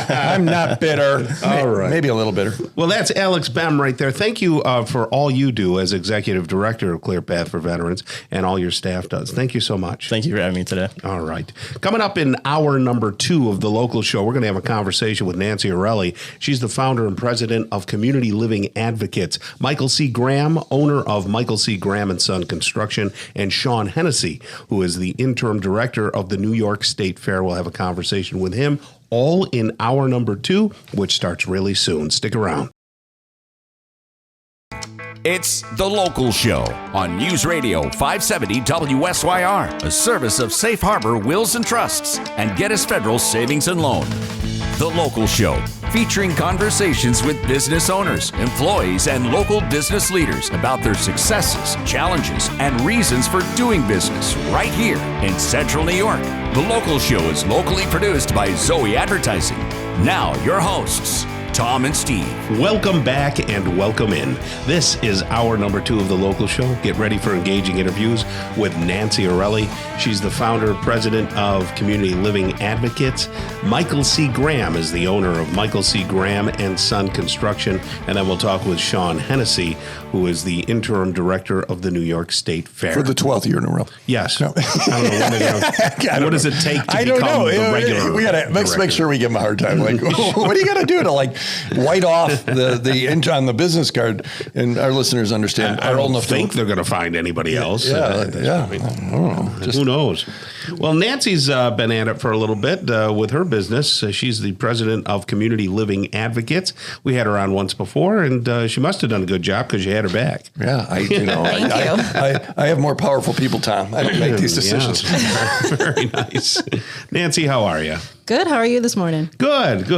I'm not bitter. All right. Maybe a little bitter. Well, that's Alex Bem right there. Thank you for all you do as Executive Director of Clear Path for Veterans, and all your staff does. Thank you so much. Thank you for having me today. All right. Coming up in hour number 2 of the local show, we're going to have a conversation with Nancy Orelli. She's the founder and president of Community Living Advocates. Michael C. Graham, owner of Michael C. Graham & Son Construction, and Sean Hennessy, who is the interim director of the New York State Fair. We'll have a conversation with him, all in hour number 2, which starts really soon. Stick around. It's The Local Show on News Radio 570 WSYR, a service of Safe Harbor Wills and Trusts and Gettys Federal Savings and Loan. The Local Show, featuring conversations with business owners, employees, and local business leaders about their successes, challenges, and reasons for doing business right here in Central New York. The Local Show is locally produced by Zoey Advertising. Now, your hosts, Tom and Steve. Welcome back and welcome in. This is hour number 2 of the local show. Get ready for engaging interviews with Nancy Orelli. She's the founder and president of Community Living Advocates. Michael C. Graham is the owner of Michael C. Graham & Son Construction. And then we'll talk with Sean Hennessy, who is the interim director of the New York State Fair. For the 12th year in a row. Yes. No. I don't know. What does it take to become the regular? Let's make sure we give him a hard time. Like, what do you got to do to white off the inch on the business card? And our listeners understand. I don't think they're going to find anybody else. I don't know. Who knows? Well, Nancy's been at it for a little bit with her business. She's the president of Community Living Advocates. We had her on once before, and she must have done a good job because you had her back. Yeah, I have more powerful people, Tom. I don't make these decisions. Yeah. Very nice. Nancy, how are you? Good. How are you this morning? Good.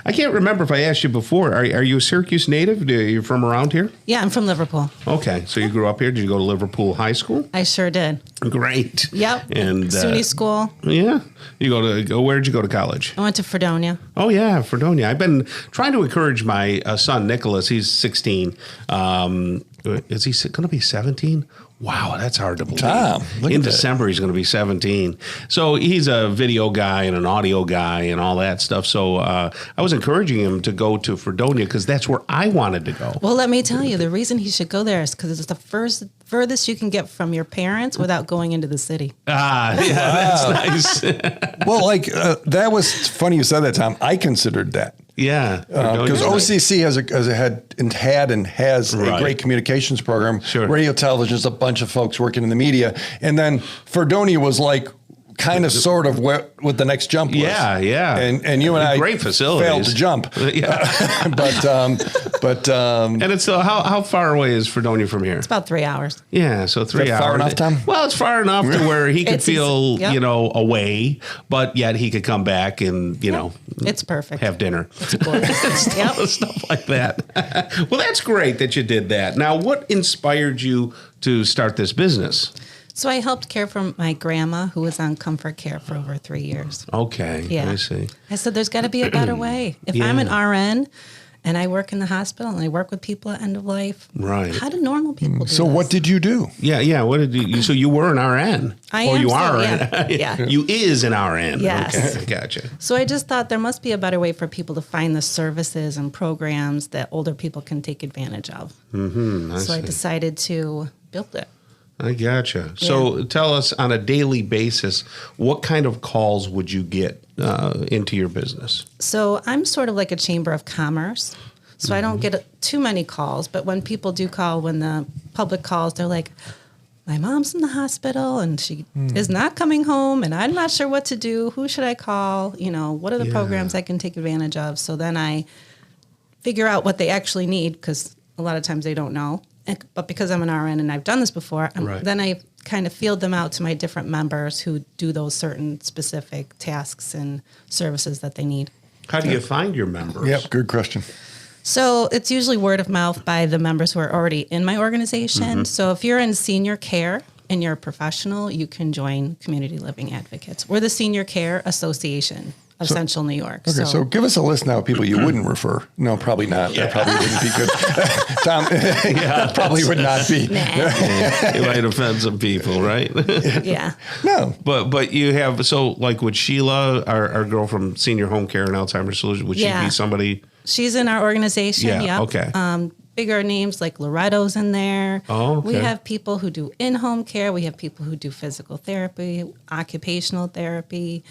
I can't remember if I asked you before. Are you a Syracuse native? Are you from around here? Yeah, I'm from Liverpool. Okay. So you grew up here. Did you go to Liverpool High School? I sure did. Great. Yep. And SUNY school. Yeah. Where did you go to college? I went to Fredonia. Oh, yeah, Fredonia. I've been trying to encourage my son, Nicholas. He's 16. Is he going to be 17? Wow, that's hard to believe. Tom, in December, he's going to be 17. So he's a video guy and an audio guy and all that stuff. So I was encouraging him to go to Fredonia because that's where I wanted to go. Well, let me tell you, the reason he should go there is because it's the furthest you can get from your parents without going into the city. Yeah, that's nice. Well, that was funny you said that, Tom. I considered that. Yeah, because OCC had and has a great communications program. Sure. Radio, television, just a bunch of folks working in the media, and then Fredonia was kind of sort of what the next jump was. Yeah. And you and I great facilities. failed to jump. Yeah. but and it's how far away is Fredonia from here? It's about 3 hours. Yeah, so 3 hours. Far enough, Tom? Well, it's far enough to where he could feel, yep. Away, but yet he could come back and, it's perfect. Have dinner. It's gorgeous. Stuff like that. Well, that's great that you did that. Now, what inspired you to start this business? So I helped care for my grandma who was on comfort care for over 3 years. Okay, yeah. I see. I said, there's got to be a better way. If I'm an RN and I work in the hospital and I work with people at end of life, right? How do normal people do So this? what did you do? Yeah. What did you? So you were an RN? I am. You are? Yeah. You is an RN. Yes. Okay, gotcha. So I just thought there must be a better way for people to find the services and programs that older people can take advantage of. Mm-hmm. I decided to build it. I gotcha. So tell us, on a daily basis, what kind of calls would you get into your business? So I'm sort of like a chamber of commerce. So I don't get too many calls, but when people do call, when the public calls, they're like, my mom's in the hospital and she is not coming home and I'm not sure what to do. Who should I call? What are the programs I can take advantage of? So then I figure out what they actually need, because a lot of times they don't know. But because I'm an RN and I've done this before, Right. then I kind of field them out to my different members who do those certain specific tasks and services that they need. How do you find your members? Yep, good question. So it's usually word of mouth by the members who are already in my organization. So if you're in senior care and you're a professional, you can join Community Living Advocates. We're the Senior Care Association of Central New York. Okay, so give us a list now of people you wouldn't refer. No, probably not. That probably wouldn't be good. Tom, that probably would not be. It might offend some people, right? Yeah. No. But you have, so like with Sheila, our girl from Senior Home Care and Alzheimer's Solutions, would she be somebody? She's in our organization. Yeah, Yep. okay. Bigger names like Loretto's in there. Oh, okay. We have people who do in-home care. We have people who do physical therapy, occupational therapy,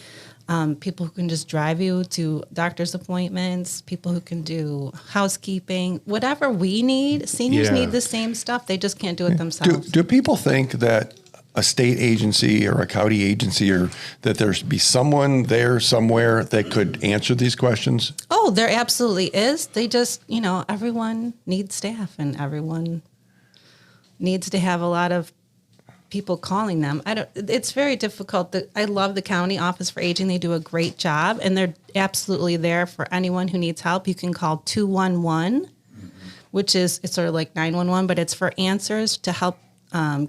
people who can just drive you to doctor's appointments, people who can do housekeeping, whatever we need. Seniors need the same stuff. They just can't do it themselves. Do people think that a state agency or a county agency, or that there's be someone there somewhere that could answer these questions? Oh, there absolutely is. They just, everyone needs staff and everyone needs to have a lot of people calling them. It's very difficult. I love the county office for aging. They do a great job and they're absolutely there for anyone who needs help. You can call 211, which is, it's sort of like 911, but it's for answers to help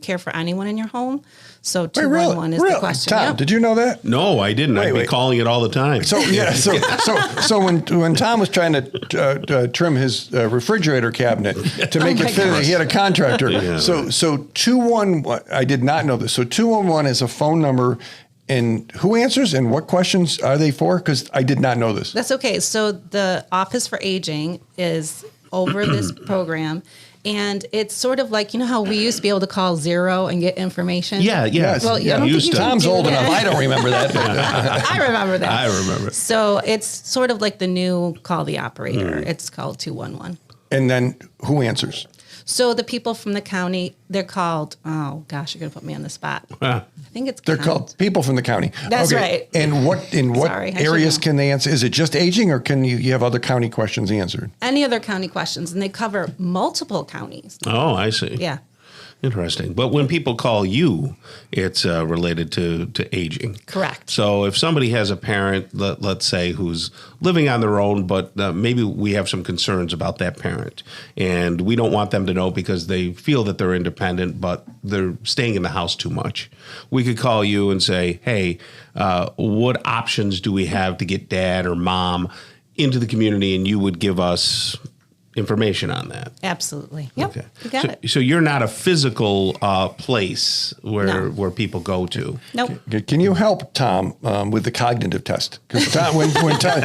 care for anyone in your home. So 211 is the question. Tom, did you know that? No, I didn't. I'd be calling it all the time. So so when Tom was trying to trim his refrigerator cabinet to make it fit, he had a contractor. Yeah. So 211. I did not know this. So 211 is a phone number. And who answers and what questions are they for? Because I did not know this. That's okay. So the Office for Aging is over this program. And it's sort of like, how we used to be able to call 0 and get information? Yeah. Well, yeah. I don't think you Tom's can do old that. enough. I don't remember that. I remember that. I remember. So it's sort of like the new call the operator. It's called 211. And then who answers? So the people from the county, they're called, oh gosh, you're going to put me on the spot. I think it's They're called people from the county. That's right. And what Sorry, I should areas know. can they answer? Is it just aging, or can you have other county questions answered? Any other county questions, and they cover multiple counties. Oh, I see. Yeah. Interesting. But when people call you, it's related to aging. Correct. So if somebody has a parent, let's say, who's living on their own, but maybe we have some concerns about that parent, and we don't want them to know because they feel that they're independent, but they're staying in the house too much. We could call you and say, hey, what options do we have to get dad or mom into the community? And you would give us information on that. Absolutely. Yep. Okay. You got it. So you're not a physical place where people go to. Nope. Can you help Tom with the cognitive test? Because Tom, when Tom,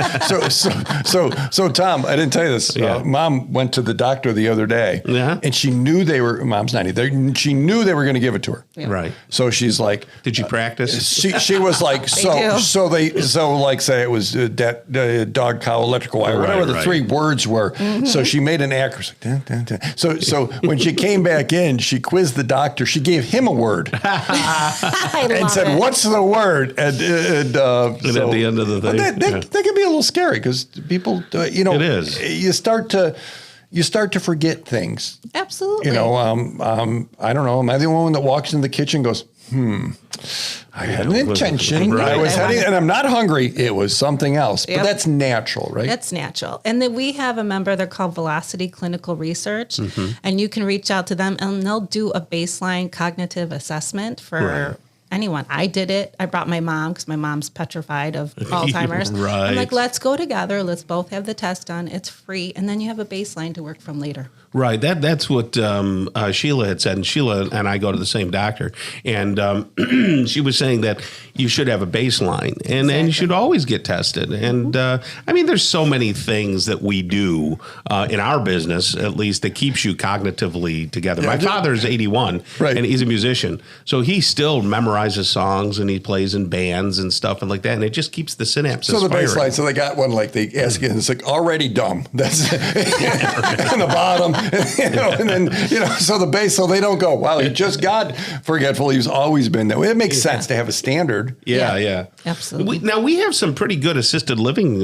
so Tom, I didn't tell you this. Yeah. Mom went to the doctor the other day, and she knew Mom's 90. She knew they were going to give it to her. Yeah. Right. So she's like, Did you practice? She was like, like say it was that dog, cow, electrical wire, whatever the three words were. Mm-hmm. So she made an accuracy. So when she came back in, she quizzed the doctor. She gave him a word and said, "What's the word?" And at the end of the thing, that can be a little scary because people, it is. You start to forget things. Absolutely. I don't know. Am I the one that walks in the kitchen and goes, I had an intention. Right. I was heading, and I'm not hungry. It was something else. But Yep. that's natural, right? That's natural. And then we have a member, they're called Velocity Clinical Research, and you can reach out to them and they'll do a baseline cognitive assessment for anyone. I did it. I brought my mom because my mom's petrified of Alzheimer's. Right. I'm like, let's go together. Let's both have the test done. It's free. And then you have a baseline to work from later. Right. That's what Sheila had said. And Sheila and I go to the same doctor. And she was saying that you should have a baseline and you should always get tested. And there's so many things that we do in our business, at least, that keeps you cognitively together. My father's 81 and he's a musician. So he still memorizes memorizes songs and he plays in bands and stuff and like that, and it just keeps the synapses. So the firing. bass line, so they got one like they ask you, it's like already dumb. That's in the bottom, and then so the bass, so they don't go, wow, he just got forgetful. He's always been that way. It makes sense to have a standard. Yeah. Absolutely. Now we have some pretty good assisted living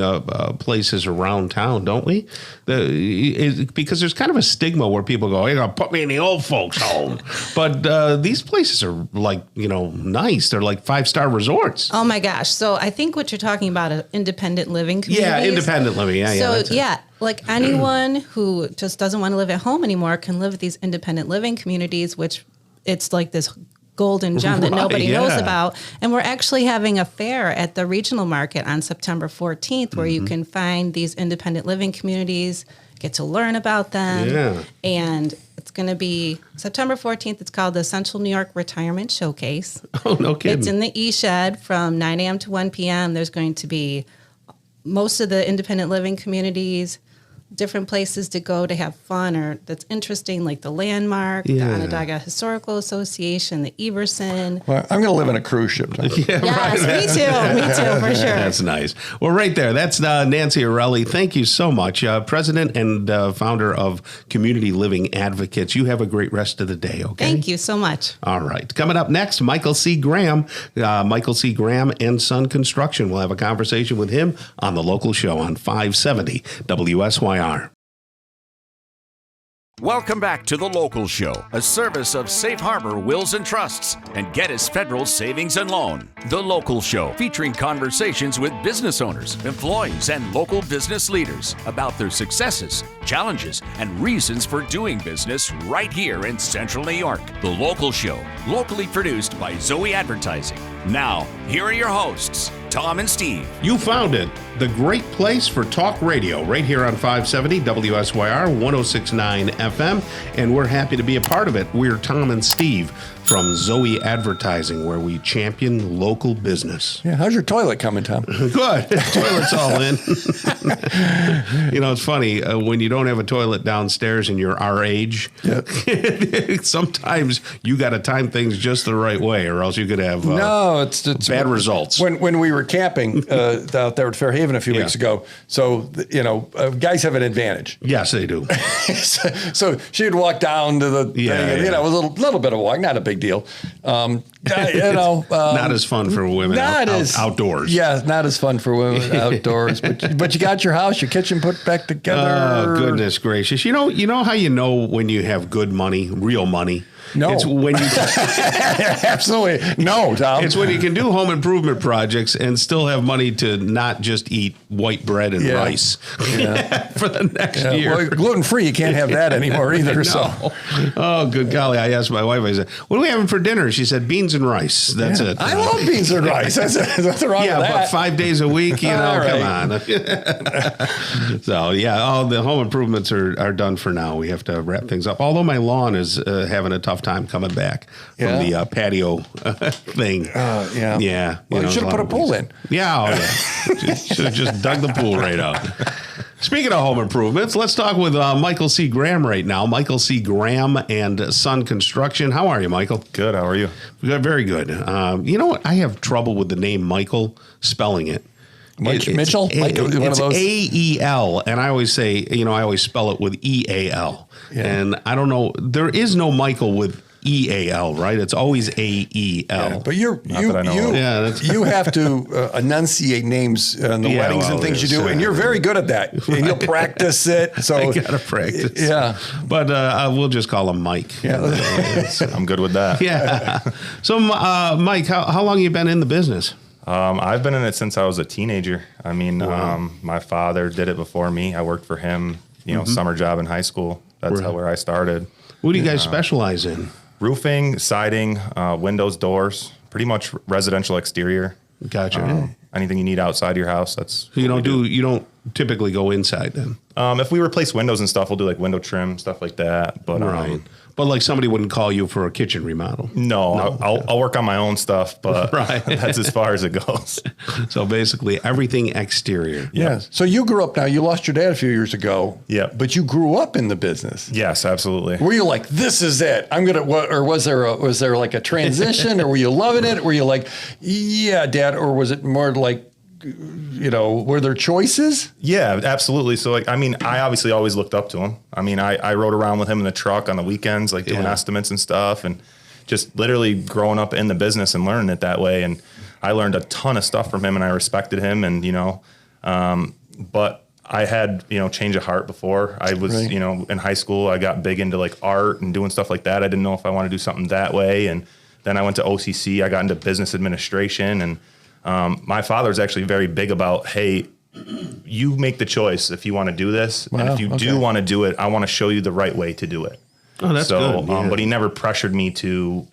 places around town, don't we? Because there's kind of a stigma where people go, "You're gonna put me in the old folks' home," but these places are like nice. They're like 5-star resorts. Oh my gosh! So I think what you're talking about is independent living communities. Yeah, independent living. Yeah. So like anyone who just doesn't want to live at home anymore can live at these independent living communities, which it's like this golden gem that nobody knows about. And we're actually having a fair at the regional market on September 14th where you can find these independent living communities, get to learn about them. Yeah. And it's going to be September 14th. It's called the Central New York Retirement Showcase. Oh, no kidding. It's in the E-Shed from 9 a.m. to 1 p.m. There's going to be most of the independent living communities, different places to go to have fun or that's interesting, like the Landmark, the Onondaga Historical Association, the Everson. Well, I'm going to live in a cruise ship. Yes, me too, for sure. That's nice. Well, right there, that's Nancy Arelli. Thank you so much. President and founder of Community Living Advocates. You have a great rest of the day, okay? Thank you so much. All right. Coming up next, Michael C. Graham. Michael C. Graham and Son Construction. We'll have a conversation with him on the local show on 570 WSYR. Welcome back to The Local Show, a service of Safe Harbor Wills and Trusts and Geddes Federal Savings and Loan. The Local Show, featuring conversations with business owners, employees, and local business leaders about their successes, challenges, and reasons for doing business right here in Central New York. The Local Show, locally produced by Zoey Advertising. Now, here are your hosts, Tom and Steve. You found it, the great place for talk radio, right here on 570 WSYR 1069 FM, and we're happy to be a part of it. We're Tom and Steve from Zoey Advertising, where we champion local business. Yeah, how's your toilet coming, Tom? Good. Toilet's all in. It's funny, when you don't have a toilet downstairs and you're our age, sometimes you got to time things just the right way, or else you could have it's bad results. When we were camping out there at Fairhaven a few weeks ago, so guys have an advantage. Yes, they do. so she'd walk down to the thing, and, a little bit of walk, not a big deal. Not as fun for women outdoors. Yeah, not as fun for women outdoors. But you got your house, your kitchen put back together. Oh, goodness gracious! You know how you know when you have good money, real money. No, it's when you absolutely no, Tom. It's when you can do home improvement projects and still have money to not just eat white bread and rice for the next year. Well, gluten free, you can't have that anymore either. No. So, oh, good golly! I asked my wife. I said, "What are we having for dinner?" She said, "Beans and rice." That's it. I love beans and rice. There's nothing wrong with that. But 5 days a week, come on. So all the home improvements are done for now. We have to wrap things up. Although my lawn is having a tough time coming back from the patio thing. Yeah. Well, you should have put a pool in. Yeah. Should have just dug the pool right out. Speaking of home improvements, let's talk with Michael C. Graham right now. Michael C. Graham and Son Construction. How are you, Michael? Good. How are you? Good, very good. You know what? I have trouble with the name Michael, spelling it. Mitchell? It's A-E-L, and I always say, I always spell it with E-A-L. Yeah. And I don't know, there is no Michael with E-A-L, right? It's always A-E-L. Yeah, but you have to enunciate names in the weddings and things you do, and you're very good at that. And you'll practice it. So I got to practice. Yeah. But we'll just call him Mike. Yeah. I'm good with that. Yeah. So, Mike, how long have you been in the business? I've been in it since I was a teenager. I mean, my father did it before me. I worked for him, summer job in high school. That's where I started. What do you guys specialize in? Roofing, siding, windows, doors, pretty much residential exterior. Gotcha. Anything you need outside your house, that's so you don't typically go inside then? If we replace windows and stuff, we'll do like window trim, stuff like that. But But like somebody wouldn't call you for a kitchen remodel. No. I'll work on my own stuff, but that's as far as it goes. So basically everything exterior. Yeah. So you grew up now, you lost your dad a few years ago. Yeah. But you grew up in the business. Yes, absolutely. Were you like, this is it? Or was there like a transition or were you loving it? Were you like, yeah, Dad? Or was it more like, were there choices? Yeah, absolutely. So like, I obviously always looked up to him. I rode around with him in the truck on the weekends, like doing estimates and stuff, and just literally growing up in the business and learning it that way. And I learned a ton of stuff from him and I respected him and, but I had, change of heart before. I was, in high school, I got big into like art and doing stuff like that. I didn't know if I wanted to do something that way. And then I went to OCC. I got into business administration and, my father's actually very big about, hey, you make the choice if you want to do this. Wow, and if you do want to do it, I want to show you the right way to do it. Oh, that's good. Yeah. But he never pressured me to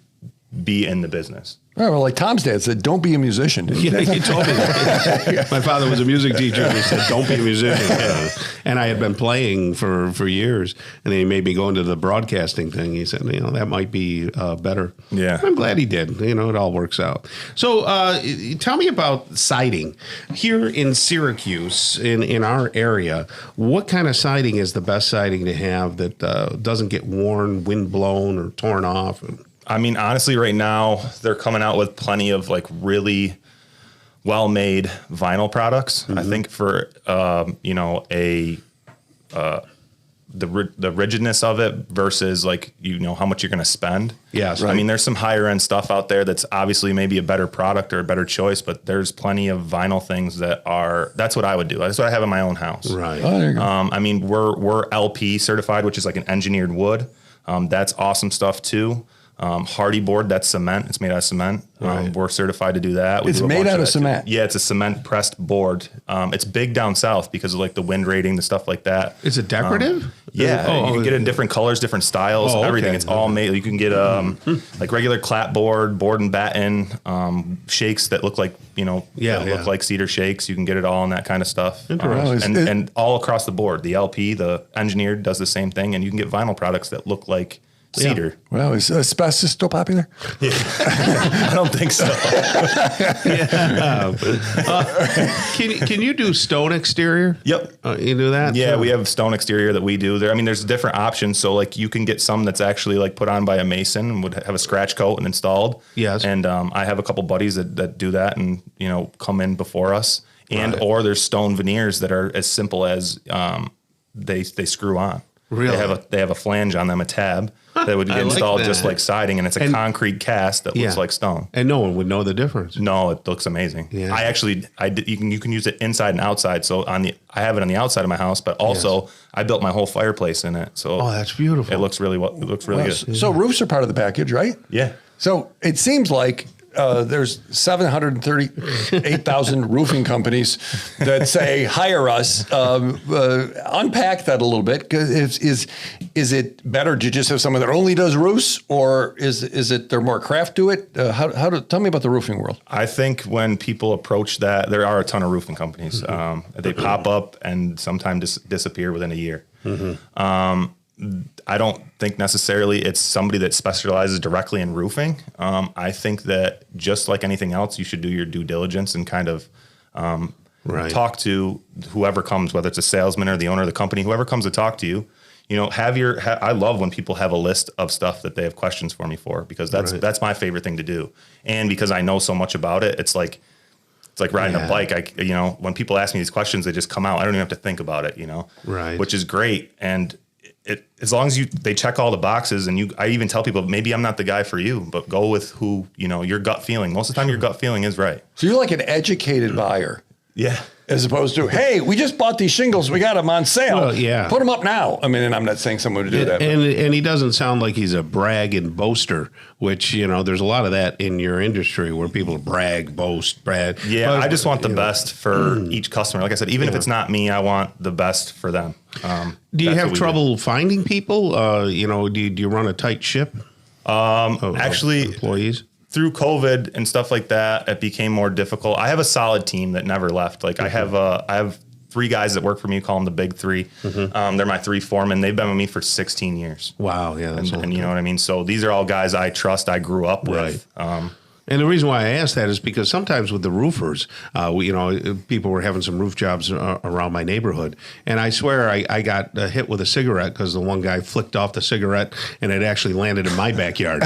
be in the business. Oh, well, like Tom's dad said, don't be a musician. Yeah, he told me that. My father was a music teacher and he said, don't be a musician. Yeah. And I had been playing for years. And then he made me go into the broadcasting thing. He said, that might be better. Yeah. I'm glad he did. It all works out. So tell me about siding. Here in Syracuse, in our area, what kind of siding is the best siding to have that doesn't get worn, wind blown, or torn off? Honestly, right now, they're coming out with plenty of like really well-made vinyl products. Mm-hmm. I think for, the rigidness of it versus like, how much you're going to spend. Yes. Right. There's some higher end stuff out there that's obviously maybe a better product or a better choice, but there's plenty of vinyl things that's what I would do. That's what I have in my own house. Right. Oh, there you go. We're LP certified, which is like an engineered wood. That's awesome stuff too. Hardy board, that's cement. It's made out of cement. Right. We're certified to do that. It's made out of cement. Yeah, it's a cement pressed board. It's big down south because of like the wind rating, the stuff like that. Is it decorative? Yeah, you can get it in different colors, different styles, everything. Okay. It's all made. You can get like regular clapboard, board and batten, shakes that look like look like cedar shakes. You can get it all in that kind of stuff. And all across the board. The LP, the engineered, does the same thing, and you can get vinyl products that look like cedar. Yeah. Well, is asbestos still popular? Yeah. I don't think so. Can you do stone exterior? Yep. You do that? Yeah, too? we have stone exterior that we do there. There's different options. So like you can get some that's actually like put on by a mason and would have a scratch coat and installed. Yes. And I have a couple buddies that do that and, come in before us. And or there's stone veneers that are as simple as they screw on. Really? They have a flange on them, a tab that would get installed just like siding, and it's a concrete cast that looks like stone. And no one would know the difference. No, it looks amazing. Yeah. You can use it inside and outside. So I have it on the outside of my house, but also I built my whole fireplace in it. So that's beautiful. It looks really good. So roofs are part of the package, right? Yeah. So it seems like there's 738,000 roofing companies that say hire us. Unpack that a little bit. Is it better to just have someone that only does roofs, or is it there more craft to it? Tell me about the roofing world. I think when people approach that, there are a ton of roofing companies. They pop up and sometimes disappear within a year. Mm-hmm. I don't think necessarily it's somebody that specializes directly in roofing. I think that just like anything else, you should do your due diligence and kind of talk to whoever comes, whether it's a salesman or the owner of the company, whoever comes to talk to you. I love when people have a list of stuff that they have questions for me for, because that's my favorite thing to do. And because I know so much about it, it's like riding a bike. When people ask me these questions, they just come out. I don't even have to think about it, which is great. And as long as they check all the boxes, and I even tell people, maybe I'm not the guy for you, but go with who, your gut feeling. Most of the time your gut feeling is right. So you're like an educated buyer. Yeah. As opposed to, hey, we just bought these shingles. We got them on sale. Well, yeah. Put them up now. And I'm not saying someone to do that. And he doesn't sound like he's a brag and boaster, which, there's a lot of that in your industry where people brag, boast, brag. Yeah, I just want the best for each customer. Like I said, even if it's not me, I want the best for them. Do you have trouble finding people? Do you run a tight ship? Actually, employees? Through COVID and stuff like that, it became more difficult. I have a solid team that never left. Like I have three guys that work for me, call them the big three. They're my three foremen. They've been with me for 16 years. Wow. Yeah. And you know what I mean? So these are all guys I trust, I grew up with. And the reason why I asked that is because sometimes with the roofers, people were having some roof jobs around my neighborhood. And I swear I got hit with a cigarette because the one guy flicked off the cigarette and it actually landed in my backyard.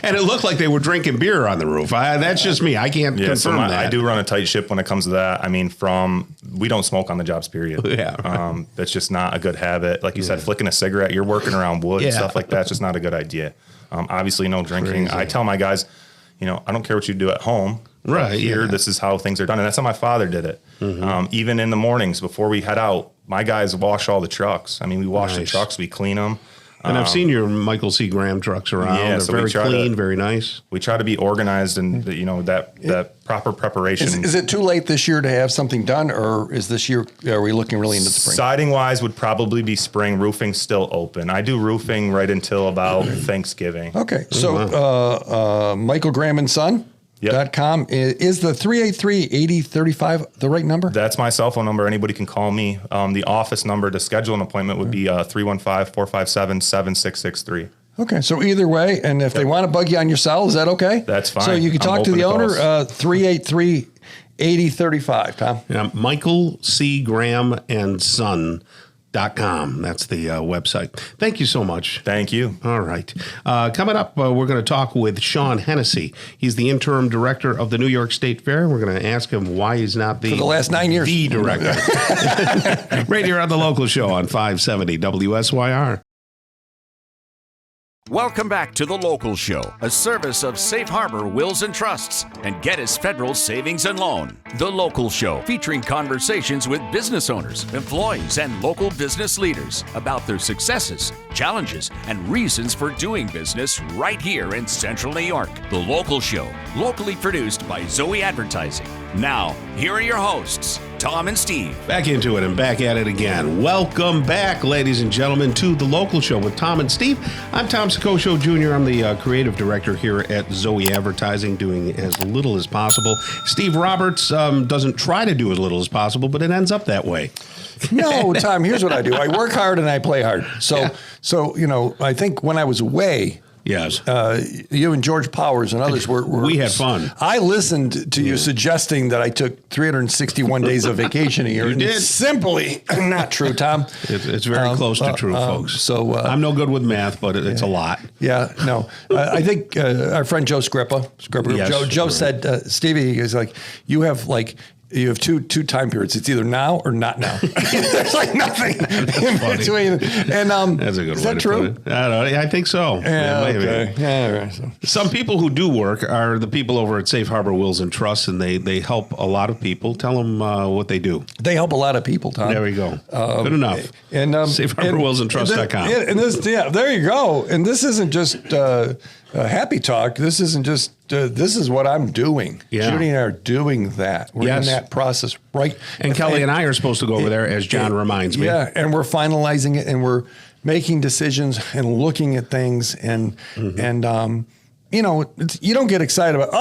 And it looked like they were drinking beer on the roof. That's just me. I can't confirm that. I do run a tight ship when it comes to that. I mean, we don't smoke on the jobs, period. Yeah. That's just not a good habit. Like you said, flicking a cigarette, you're working around wood and stuff like that. It's just not a good idea. Obviously, no drinking. Crazy. I tell my guys, I don't care what you do at home. Right. Here, this is how things are done. And that's how my father did it. Even in the mornings before we head out, my guys wash all the trucks. I mean, we wash the trucks, we clean them. And I've seen your Michael C. Graham trucks around. Yeah, they're very clean, very nice. We try to be organized and, that proper preparation. Is it too late this year to have something done, or is this year, are we looking really into the spring? Siding-wise would probably be spring. Roofing still open. I do roofing right until about Thanksgiving. Okay. So Michael Graham and Son. .com. Is the 383-8035 the right number? That's my cell phone number. Anybody can call me. The office number to schedule an appointment would be 315-457-7663. Okay, so either way, and if they want to bug you on your cell, is that okay? That's fine. So you can talk to the owner, 383-8035, Tom. Yeah, Michael C. Graham and Son. .com. That's the website. Thank you so much. Thank you. All right. Coming up, we're going to talk with Sean Hennessy. He's the interim director of the New York State Fair. We're going to ask him why he's not for the last 9 years the director. Right here on the local show on 570 WSYR. Welcome back to The Local Show, a service of Safe Harbor Wills and Trusts and Gettys Federal Savings and Loan. The Local Show, featuring conversations with business owners, employees, and local business leaders about their successes, challenges, and reasons for doing business right here in Central New York. The Local Show, locally produced by Zoey Advertising. Now, here are your hosts, Tom and Steve. Back into it and back at it again. Welcome back, ladies and gentlemen, to The Local Show with Tom and Steve. I'm Tom Soccocio Jr. I'm the creative director here at Zoey Advertising, doing as little as possible. Steve Roberts doesn't try to do as little as possible, but it ends up that way. No, Tom, here's what I do. I work hard and I play hard. So I think when I was away, yes, you and George Powers and others we had fun. I listened to you suggesting that I took 361 days of vacation a year. You did. It's simply not true, Tom. It's very close to true, folks. So I'm no good with math, but it's a lot. Yeah, no. I think our friend Joe Scrippa, Yes, Joe said, Stevie is like, you have two time periods. It's either now or not now. There's like nothing in between. And that's a good is way that to true? put it. I don't know. I think so. Yeah, maybe. okay. Yeah, right. So. Some people who do work are the people over at Safe Harbor Wills and Trusts, and they help a lot of people. Tell them what they do. They help a lot of people, Tom. There we go. Good enough. And SafeHarborWillsandTrust.com. And this, there you go. And this isn't just happy talk. This isn't just. This is what I'm doing. Yeah. Judy and I are doing that. We're in that process, right? And Kelly and I are supposed to go over there, as John reminds me. Yeah, and we're finalizing it, and we're making decisions and looking at things, and you don't get excited about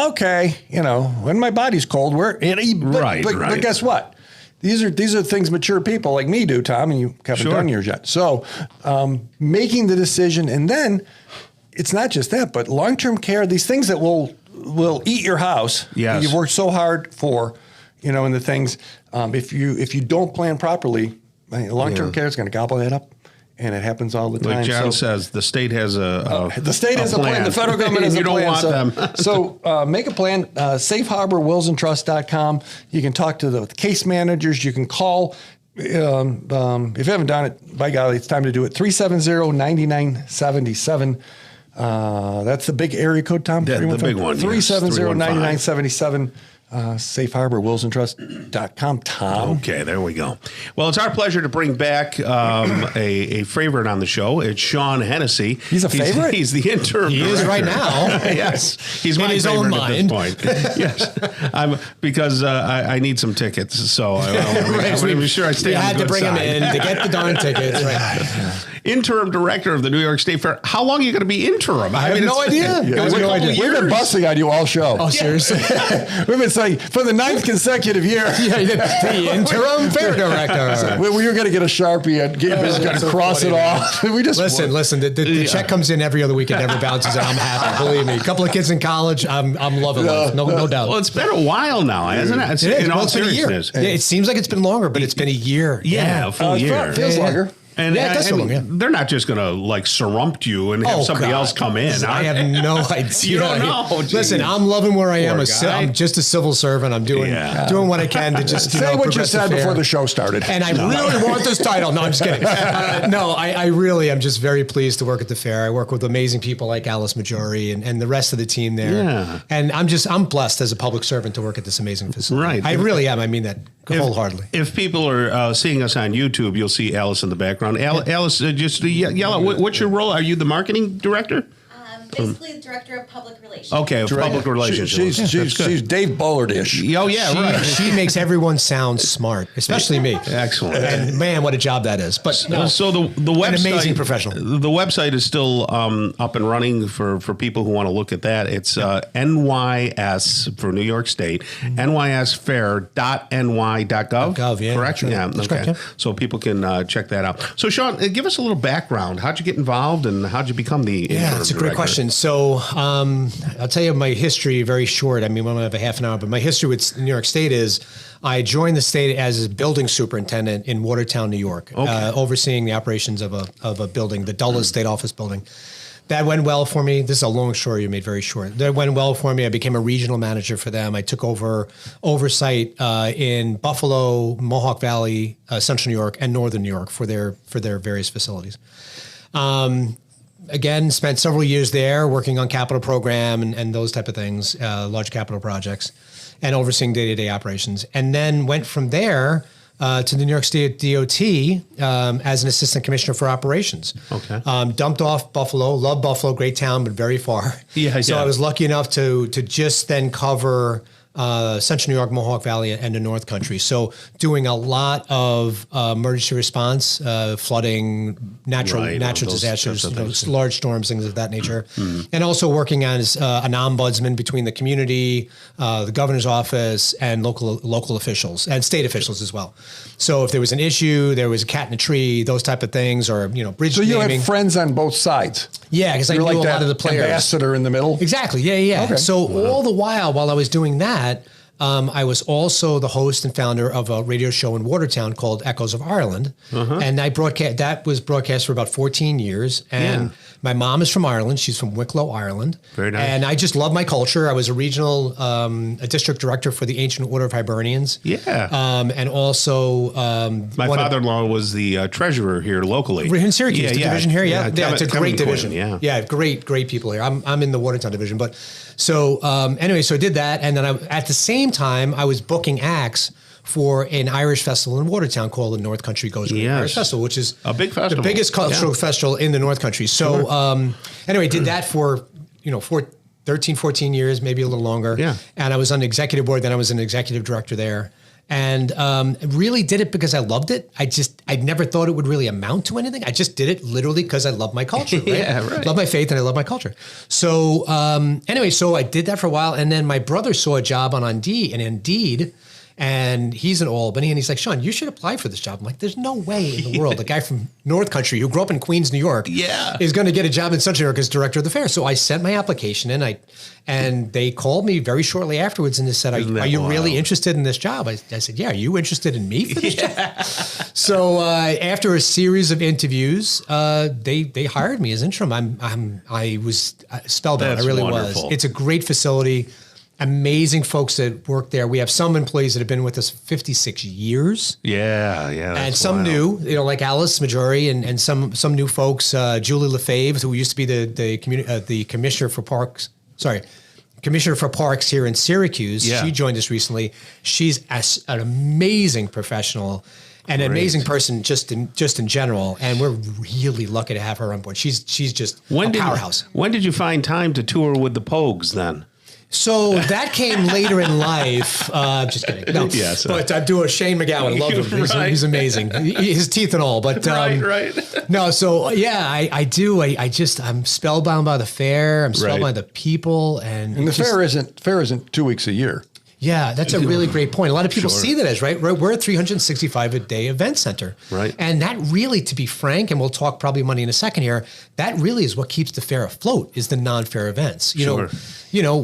when my body's cold, but guess what? These are things mature people like me do, Tom, and you haven't done yours yet. So making the decision, and then. It's not just that, but long-term care, these things that will eat your house. Yes. You've worked so hard for, and the things, if you don't plan properly, long-term care is going to gobble that up, and it happens all the time. Like John says, the state has a plan. The federal government has a plan. You don't want them. So make a plan. SafeHarborWillsandTrust.com. You can talk to the case managers. You can call. If you haven't done it, by golly, it's time to do it. 370-9977. That's the big area code, Tom? The big one. 370-9977. Safe Harbor, WillsandTrust.com, Tom. Okay, there we go. Well, it's our pleasure to bring back a favorite on the show. It's Sean Hennessy. He's a favorite? He's the interim He is right now. Yes. He's in his own mind. At this point. Yes. Because I need some tickets, so I want to be sure I stay on the good We had to bring him side. in to get the darn tickets. Right. Interim director of the New York State Fair. How long are you going to be interim? I have no idea. We've been busting on you all show. Oh, seriously? We've been say for the 9th consecutive year. The interim fair director. We were going to get a Sharpie and was going to cross it off. We just listen. The check comes in every other week. It never bounces, and I'm happy. Believe me. A couple of kids in college. I'm loving life. No doubt. Well, it's been a while now, hasn't it? It's been a year. It seems like it's been longer, but it's been a year. Yeah, a full year. Feels longer. And, they're not just going to like surrumpt you and have somebody else come in. I have no idea. You don't know. Listen, I'm loving where I am. I'm just a civil servant. I'm doing what I can to just say what you said before the show started. And I really want this title. No, I'm just kidding. I really am just very pleased to work at the fair. I work with amazing people like Alice Majori and the rest of the team there. Yeah. And I'm blessed as a public servant to work at this amazing facility. Right. I really am. I mean that wholeheartedly. If people are seeing us on YouTube, you'll see Alice in the background. Alice, just yell out, what's your role? Are you the marketing director? Basically, the director of public relations. Okay, public relations. She's Dave Bullard-ish. Oh, yeah, right. She makes everyone sound smart, especially me. Excellent. And man, what a job that is. But so the website, an amazing professional. The website is still up and running for people who want to look at that. It's NYS for New York State, nysfair.ny.gov. Gov, yeah. Correct? Sure. Yeah. That's Okay. correct, yeah. So people can check that out. So, Sean, give us a little background. How'd you get involved and how'd you become the interim it's a great director? question. So I'll tell you my history very short. I mean, we only have a half an hour, but my history with New York State is I joined the state as a building superintendent in Watertown, New York, overseeing the operations of a building, the Dulles State Office building. That went well for me. This is a long story you made very short. That went well for me. I became a regional manager for them. I took over oversight in Buffalo, Mohawk Valley, Central New York, and Northern New York for their various facilities. Again, spent several years there working on capital program and those type of things, large capital projects, and overseeing day-to-day operations. And then went from there to the New York State DOT as an assistant commissioner for operations. Okay. Dumped off Buffalo, love Buffalo, great town, but very far. So I was lucky enough to just then cover Central New York, Mohawk Valley, and the North Country. So doing a lot of emergency response, flooding, natural disasters, large storms, things of that nature. And also working as an ombudsman between the community, the governor's office, and local officials and state officials as well. So if there was an issue, there was a cat in a tree, those type of things, or bridge So you naming. have friends on both sides. Yeah, because I knew a lot of the players. Ambassador in the middle. Exactly. Yeah. Okay. So all the while I was doing that, I was also the host and founder of a radio show in Watertown called Echoes of Ireland, and that was broadcast for about 14 years. And my mom is from Ireland; she's from Wicklow, Ireland. Very nice. And I just love my culture. I was a regional, a district director for the Ancient Order of Hibernians. Yeah. And also, my father-in-law was the treasurer here locally. In Syracuse, the division here. Yeah, it's a great Kevin division. Quinn, Yeah, great people here. I'm in the Watertown division, but so anyway, so I did that, and then at the same time I was booking acts for an Irish festival in Watertown called the North Country Goes Green Irish Festival, which is a big festival, the biggest cultural festival in the North Country. So anyway, did that for 13, 14 years, maybe a little longer. Yeah. And I was on the executive board. Then I was an executive director there. And really did it because I loved it. I never thought it would really amount to anything. I just did it literally because I love my culture. Right? Love my faith and I love my culture. So anyway, so I did that for a while. And then my brother saw a job on Indeed. And he's in Albany, and he's like, Sean, you should apply for this job. I'm like, there's no way in the world a guy from North Country who grew up in Queens, New York, is going to get a job in Central New York as director of the fair. So I sent my application in, and they called me very shortly afterwards and they said, are you really interested in this job? I said, yeah, are you interested in me for this job? So after a series of interviews, they hired me as interim. I was spellbound. I really was. It's a great facility. Amazing folks that work there. We have some employees that have been with us 56 years. Yeah. And some new, like Alice Majori and some new folks, Julie Lefebvre, who used to be the commissioner for parks. Commissioner for Parks here in Syracuse. Yeah. She joined us recently. She's an amazing professional and an amazing person just in general. And we're really lucky to have her on board. She's just a powerhouse. When did you find time to tour with the Pogues then? So that came later in life. Just kidding. No, but I do a Shane McGowan. I love him. He's amazing. His teeth and all. But right. No, so yeah, I do. I'm spellbound by the fair. I'm spellbound by the people, and the fair isn't 2 weeks a year. Yeah, that's a really great point. A lot of people see that as, right? We're a 365-a-day event center. Right. And that really, to be frank, and we'll talk probably money in a second here, that really is what keeps the fair afloat, is the non-fair events. You know,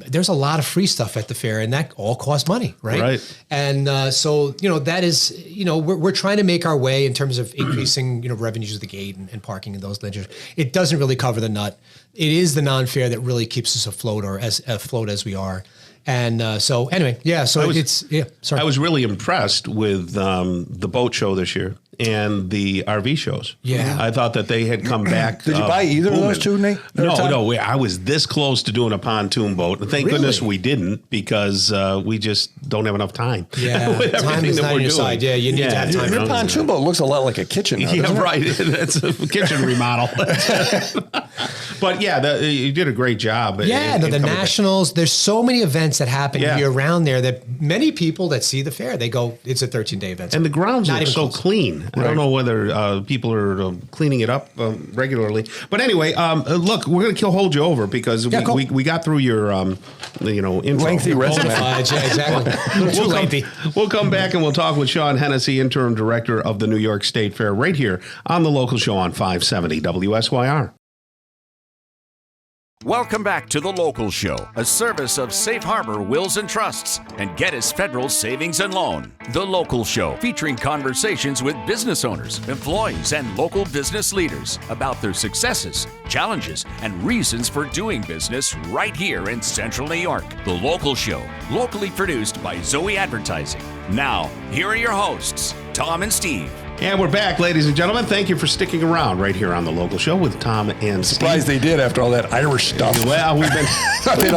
there's a lot of free stuff at the fair, and that all costs money, right? Right. And so, that is, we're trying to make our way in terms of increasing, revenues of the gate and parking and those ledgers. It doesn't really cover the nut. It is the non-fair that really keeps us afloat, or as afloat as we are. And so anyway, sorry. I was really impressed with the boat show this year and the RV shows. Yeah. I thought that they had come back. Did you buy either of those two, Nate? No. I was this close to doing a pontoon boat. Thank goodness we didn't, because we just don't have enough time. Yeah, time is not on your side. Yeah, you need to have time. Your pontoon boat looks a lot like a kitchen now, Yeah, right. That's a kitchen remodel. But you did a great job. Yeah, the nationals. There's so many events that happen year round there that many people that see the fair, they go, it's a 13-day event. And the grounds Not look even so close. clean. I don't know whether people are cleaning it up regularly. But anyway, look, we're going to hold you over because we got through your intro. Lengthy resume. Yeah, exactly. Too lengthy. We'll come back and we'll talk with Sean Hennessy, interim director of the New York State Fair, right here on the local show on 570 WSYR. Welcome back to The Local Show, a service of Safe Harbor Wills and Trusts and Geddes Federal Savings and Loan. The Local Show, featuring conversations with business owners, employees, and local business leaders about their successes, challenges, and reasons for doing business right here in Central New York. The Local Show, locally produced by Zoey Advertising. Now, here are your hosts, Tom and Steve. And we're back, ladies and gentlemen. Thank you for sticking around right here on the local show with Tom and Steve. Surprised they did after all that Irish stuff. Well, we've been talking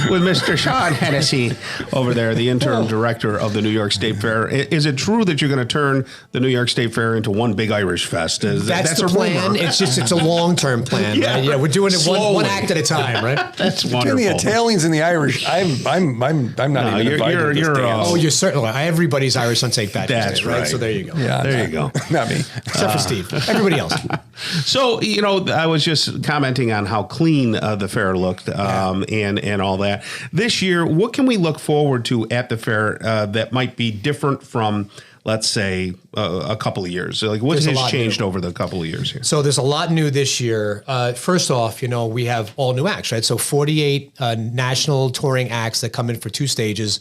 with Mr. Sean Hennessy over there, the interim director of the New York State Fair. Is it true that you're going to turn the New York State Fair into one big Irish fest? That's the plan. Rumor. It's a long-term plan. Yeah, right? We're doing it one act at a time, right? That's wonderful. Between the Italians and the Irish, I'm not even invited to this dance. You're certainly. Everybody's Irish on St. Patrick's That's Day, right. So there you go. Yeah, there you go. Not me. Except for Steve. Everybody else. So, I was just commenting on how clean the fair looked and all that. This year, what can we look forward to at the fair that might be different from, let's say, a couple of years? So, like, what has changed over the couple of years here? So there's a lot new this year. First off, we have all new acts, right? So 48 national touring acts that come in for 2 stages.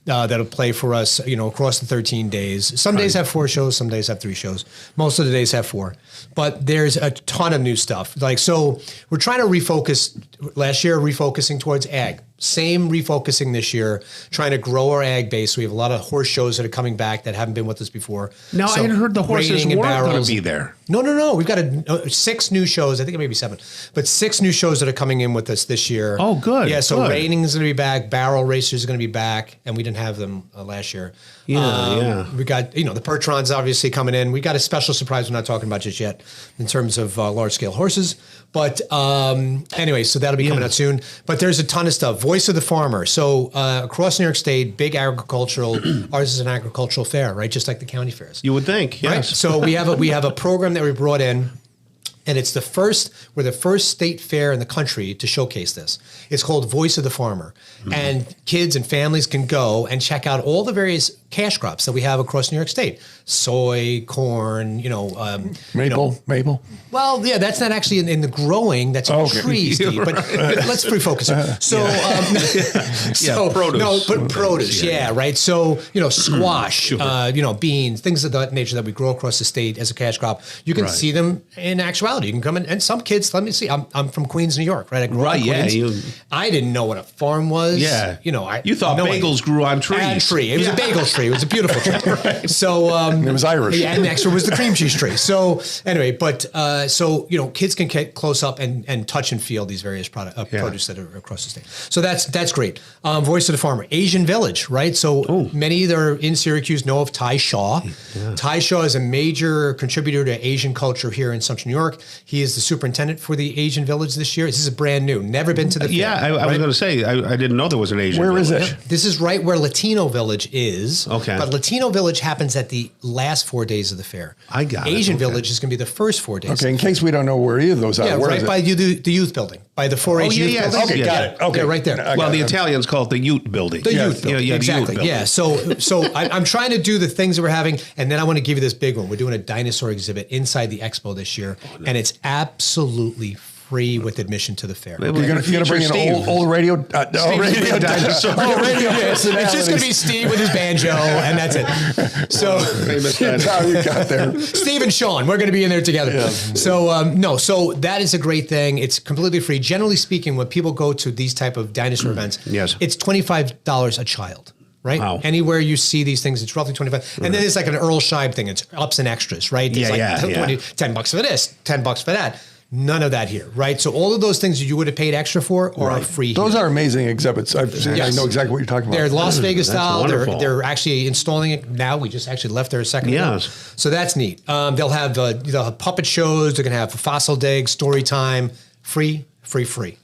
That'll play for us, across the 13 days. Some days have 4 shows, some days have 3 shows. Most of the days have 4. But there's a ton of new stuff. So we're trying to refocus. Last year, refocusing towards ag. Same refocusing this year, trying to grow our ag base. We have a lot of horse shows that are coming back that haven't been with us before. Now, I had heard the horses weren't going to be there. No. We've got 6 new shows. I think it may be 7, but 6 new shows that are coming in with us this year. Oh, good. Yeah, so good. Reining is going to be back. Barrel Racers is going to be back, and we didn't have them last year. Yeah. We got, the Pertrons obviously coming in. We got a special surprise we're not talking about just yet in terms of large-scale horses. But anyway, so that'll be coming out soon. But there's a ton of stuff. Voice of the Farmer. So across New York State, big agricultural, ours is an agricultural fair, right? Just like the county fairs. You would think, yes. Right? So we have a program that we brought in. And we're the first state fair in the country to showcase this. It's called Voice of the Farmer. Mm-hmm. And kids and families can go and check out all the various cash crops that we have across New York State. Soy, corn, maple. Well, yeah, that's not actually in the growing. That's in trees, Steve. But let's refocus. Produce. No, but produce, right. So, squash, beans, things of that nature that we grow across the state as a cash crop. You can see them in actuality. You can come in, and some kids, let me see, I'm from Queens, New York, right? I grew up in Queens. I didn't know what a farm was. Yeah. You thought bagels grew on trees. And tree. It was a bagel tree. It was a beautiful tree. Right. So it was Irish. Yeah, and next was the cream cheese tree. So anyway, but kids can get close up and touch and feel these various produce that are across the state. So that's great. Voice of the Farmer, Asian Village, right? So many that are in Syracuse know of Ty Shaw. Yeah. Ty Shaw is a major contributor to Asian culture here in Central New York. He is the superintendent for the Asian Village this year. This is brand new, never been to the fair. I was going to say, I didn't know there was an Asian Village. Where is it? This is right where Latino Village is. Village. Okay. But Latino Village happens at the last 4 days of the fair. I got it. Asian Okay. Village is going to be the first 4 days. Okay, in case we don't know where either of those are. Yeah, where right is it? by the youth building, by the 4-H youth building. Okay, got it. Okay, Yeah, right there. Well, the Italians call it the Ute building. The youth building. the Exactly. Ute building. Yeah. So I'm trying to do the things that we're having, and then I want to give you this big one. We're doing a dinosaur exhibit inside the expo this year, and it's absolutely free with admission to the fair. Maybe we You're can gonna bring feature an Steve. old radio big dinosaur. Radio It's just going to be Steve with his banjo, and that's it. So That's how you got there. Steve and Sean, we're going to be in there together. So so that is a great thing. It's completely free. Generally speaking, when people go to these type of dinosaur events, Yes. it's $25 a child. Right? Wow. Anywhere you see these things, it's roughly 25. And then it's like an Earl Scheib thing. It's ups and extras, right? It's Yeah, like yeah, 20, yeah. $10 for this, $10 for that. None of that here, right? So all of those things that you would have paid extra for are free here. Those are amazing exhibits. I've seen. Yes. I know exactly what you're talking about. They're Las Vegas That's style. wonderful. They're actually installing it now. We just actually left there a second ago. Yes. So that's neat. They'll have puppet shows. They're going to have fossil dig, story time, free.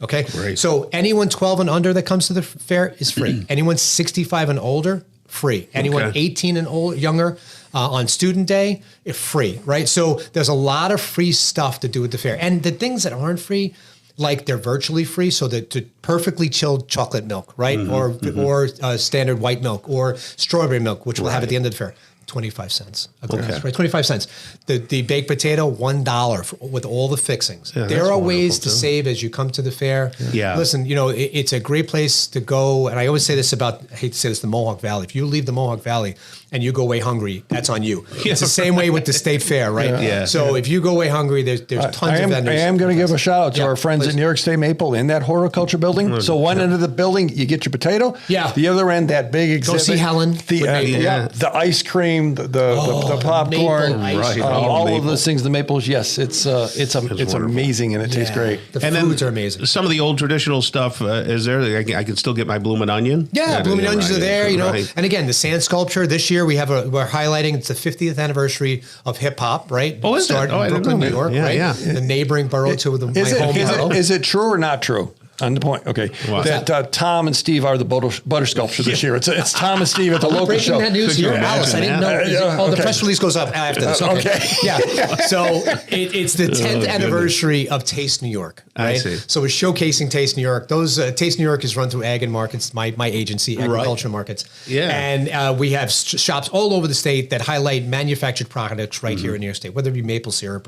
Okay. Great. So anyone 12 and under that comes to the fair is free. Anyone 65 and older, free. Anyone Okay. 18 and younger on student day, free. Right. So there's a lot of free stuff to do at the fair, and the things that aren't free, like they're virtually free, so that the perfectly chilled chocolate milk, right, or standard white milk or strawberry milk, which we'll have at the end of the fair. 25 cents a glass, right? 25 cents. The baked potato, $1 with all the fixings. Yeah, there that's are ways wonderful, to too. save as you come to the fair. Yeah. Listen, it's a great place to go. And I always say this I hate to say this, the Mohawk Valley. If you leave the Mohawk Valley and you go away hungry, that's on you. It's the same way with the state fair, right? Yeah. So if you go away hungry, there's tons I of vendors. I am going to give a shout out to Yeah, our friends please. at New York State Maple in that horticulture building. So one end of the building, you get your potato. Yeah. The other end, that big exhibit. see Helen The, with Maple. the ice cream, the popcorn, Maple ice cream. all Maple. of those things. The maples, yes, it's wonderful. amazing and it tastes great. The And then foods are amazing. Some of the old traditional stuff is there. I can still get my bloomin' onion. Yeah, blooming onions right, are there, right. And again, the sand sculpture this year we're highlighting. It's the 50th anniversary of hip hop, right? Oh, is it? Started Oh, I in didn't Brooklyn, know New that. York, Yeah, right? yeah. The neighboring borough to my home borough. Is it true or not true? On the point, okay. What? That Tom and Steve are the butter sculpture this year. It's Tom and Steve at the local Breaking show. that news Could you here, Alice. I imagine didn't know. that? The Okay. press release goes up after this. Okay. Okay. Yeah. So it's the 10th anniversary of Taste New York. I Right? see. So we're showcasing Taste New York. Those Taste New York is run through Ag and Markets, my agency, Agriculture Markets. Yeah. And we have shops all over the state that highlight manufactured products right here in New York State, whether it be maple syrup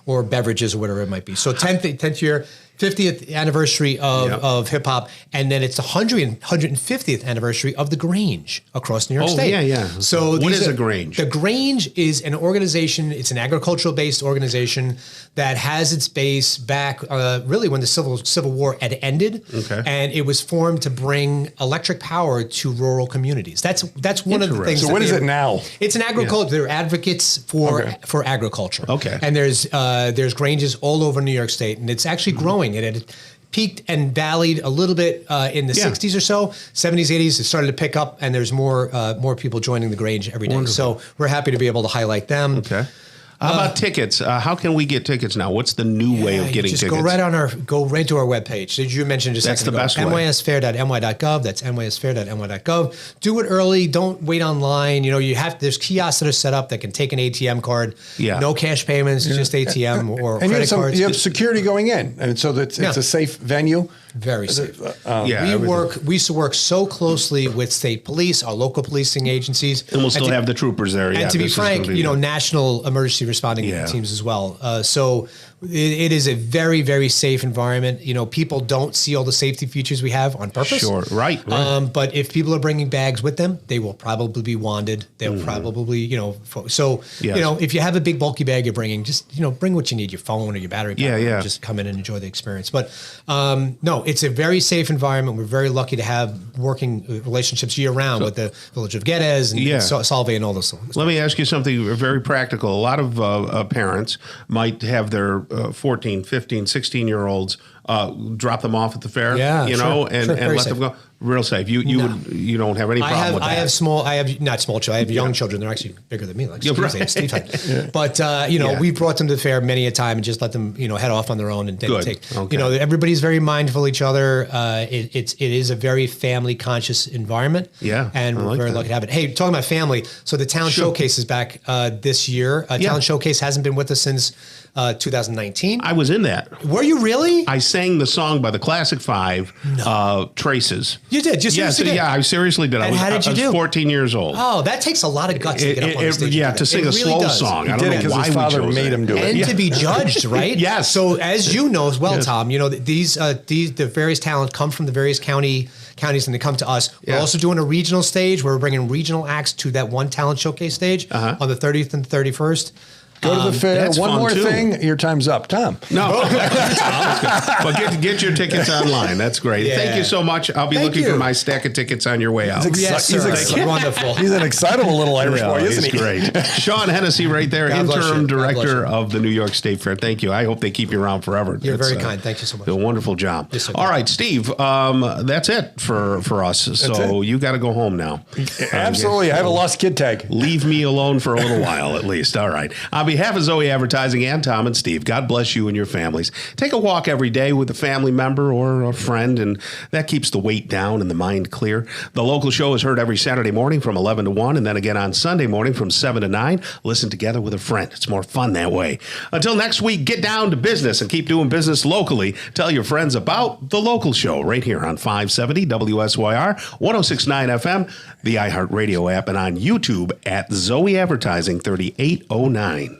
or beverages or whatever it might be. So 10th year. 50th anniversary of hip hop, and then it's the 150th anniversary of the Grange across New York State. yeah. So What these is are- a Grange? The Grange is an organization. It's an agricultural based organization that has its base back really when the Civil War had ended. Okay. And it was formed to bring electric power to rural communities. That's one of the things. So that what is they- it now? It's an agriculture. They're advocates for agriculture. Okay. And there's Granges all over New York State, and it's actually growing. It had peaked and valleyed a little bit in the 60s or so, 70s, 80s. It started to pick up, and there's more people joining the Grange every day. So we're happy to be able to highlight them. Okay. How about tickets? How can we get tickets now? What's the new way of You getting just tickets? go right to our webpage. Did you mention just a That's second the ago? best way. nysfair.ny.gov. That's nysfair.ny.gov. Do it early. Don't wait online. There's kiosks that are set up that can take an ATM card. Yeah. No cash payments, just ATM or And credit cards. you have security going in, and so it's a safe venue. Very safe. Yeah, We used to work so closely with state police, our local policing agencies. And we'll still have the troopers there. And to be this is frank, gonna be national emergency responding Yeah. teams as well. So it is a very, very safe environment. People don't see all the safety features we have on purpose. Sure, right. But if people are bringing bags with them, they will probably be wanded. They'll probably, Yes. if you have a big bulky bag you're bringing, just, bring what you need, your phone or your battery pack. Yeah. Just come in and enjoy the experience. But no, it's a very safe environment. We're very lucky to have working relationships year round with the Village of Geddes and Solvay and all those. Let me ask you something very practical. A lot of parents might have their 14, 15, 16-year-olds drop them off at the fair. Yeah, and let them go. Real safe. You don't have any problem with that. I have not small children. I have young children. They're actually bigger than me, like Steve had. But we brought them to the fair many a time and just let them head off on their own and take. Okay. Everybody's very mindful of each other. It is a very family conscious environment. Yeah, and we're very lucky to have it. Hey, talking about family. So the Talent Showcase is back this year. Talent Showcase hasn't been with us since 2019. I was in that. Were you really? I sang the song by the Classic Five, Traces. You did? I seriously did. And how did you do? I was 14 years old. Oh, that takes a lot of guts to get up on the stage. To sing a slow song. I don't know why his father made him do it. And to be judged, right? Yes. So as you know as well, Tom, the various talent come from the various counties and they come to us. We're also doing a regional stage where we're bringing regional acts to that one Talent Showcase stage on the 30th and 31st. Go to the fair. One more thing. Your time's up, Tom. No. But get your tickets online. That's great. Yeah. Thank you so much. I'll be looking for my stack of tickets on your way out. He's wonderful. He's an excitable little Irish boy, isn't he? He's great. Sean Hennessy right there, interim director of the New York State Fair. Thank you. I hope they keep you around forever. You're very kind. Thank you so much. A wonderful job. Yes, all right, Steve, that's it for us. So you got to go home now. Absolutely. I have a lost kid tag. Leave me alone for a little while at least. All right. On behalf of Zoey Advertising and Tom and Steve, God bless you and your families. Take a walk every day with a family member or a friend, and that keeps the weight down and the mind clear. The Local Show is heard every Saturday morning from 11 to 1, and then again on Sunday morning from 7 to 9. Listen together with a friend. It's more fun that way. Until next week, get down to business and keep doing business locally. Tell your friends about The Local Show right here on 570 WSYR, 106.9 FM, the iHeartRadio app, and on YouTube at Zoey Advertising 3809.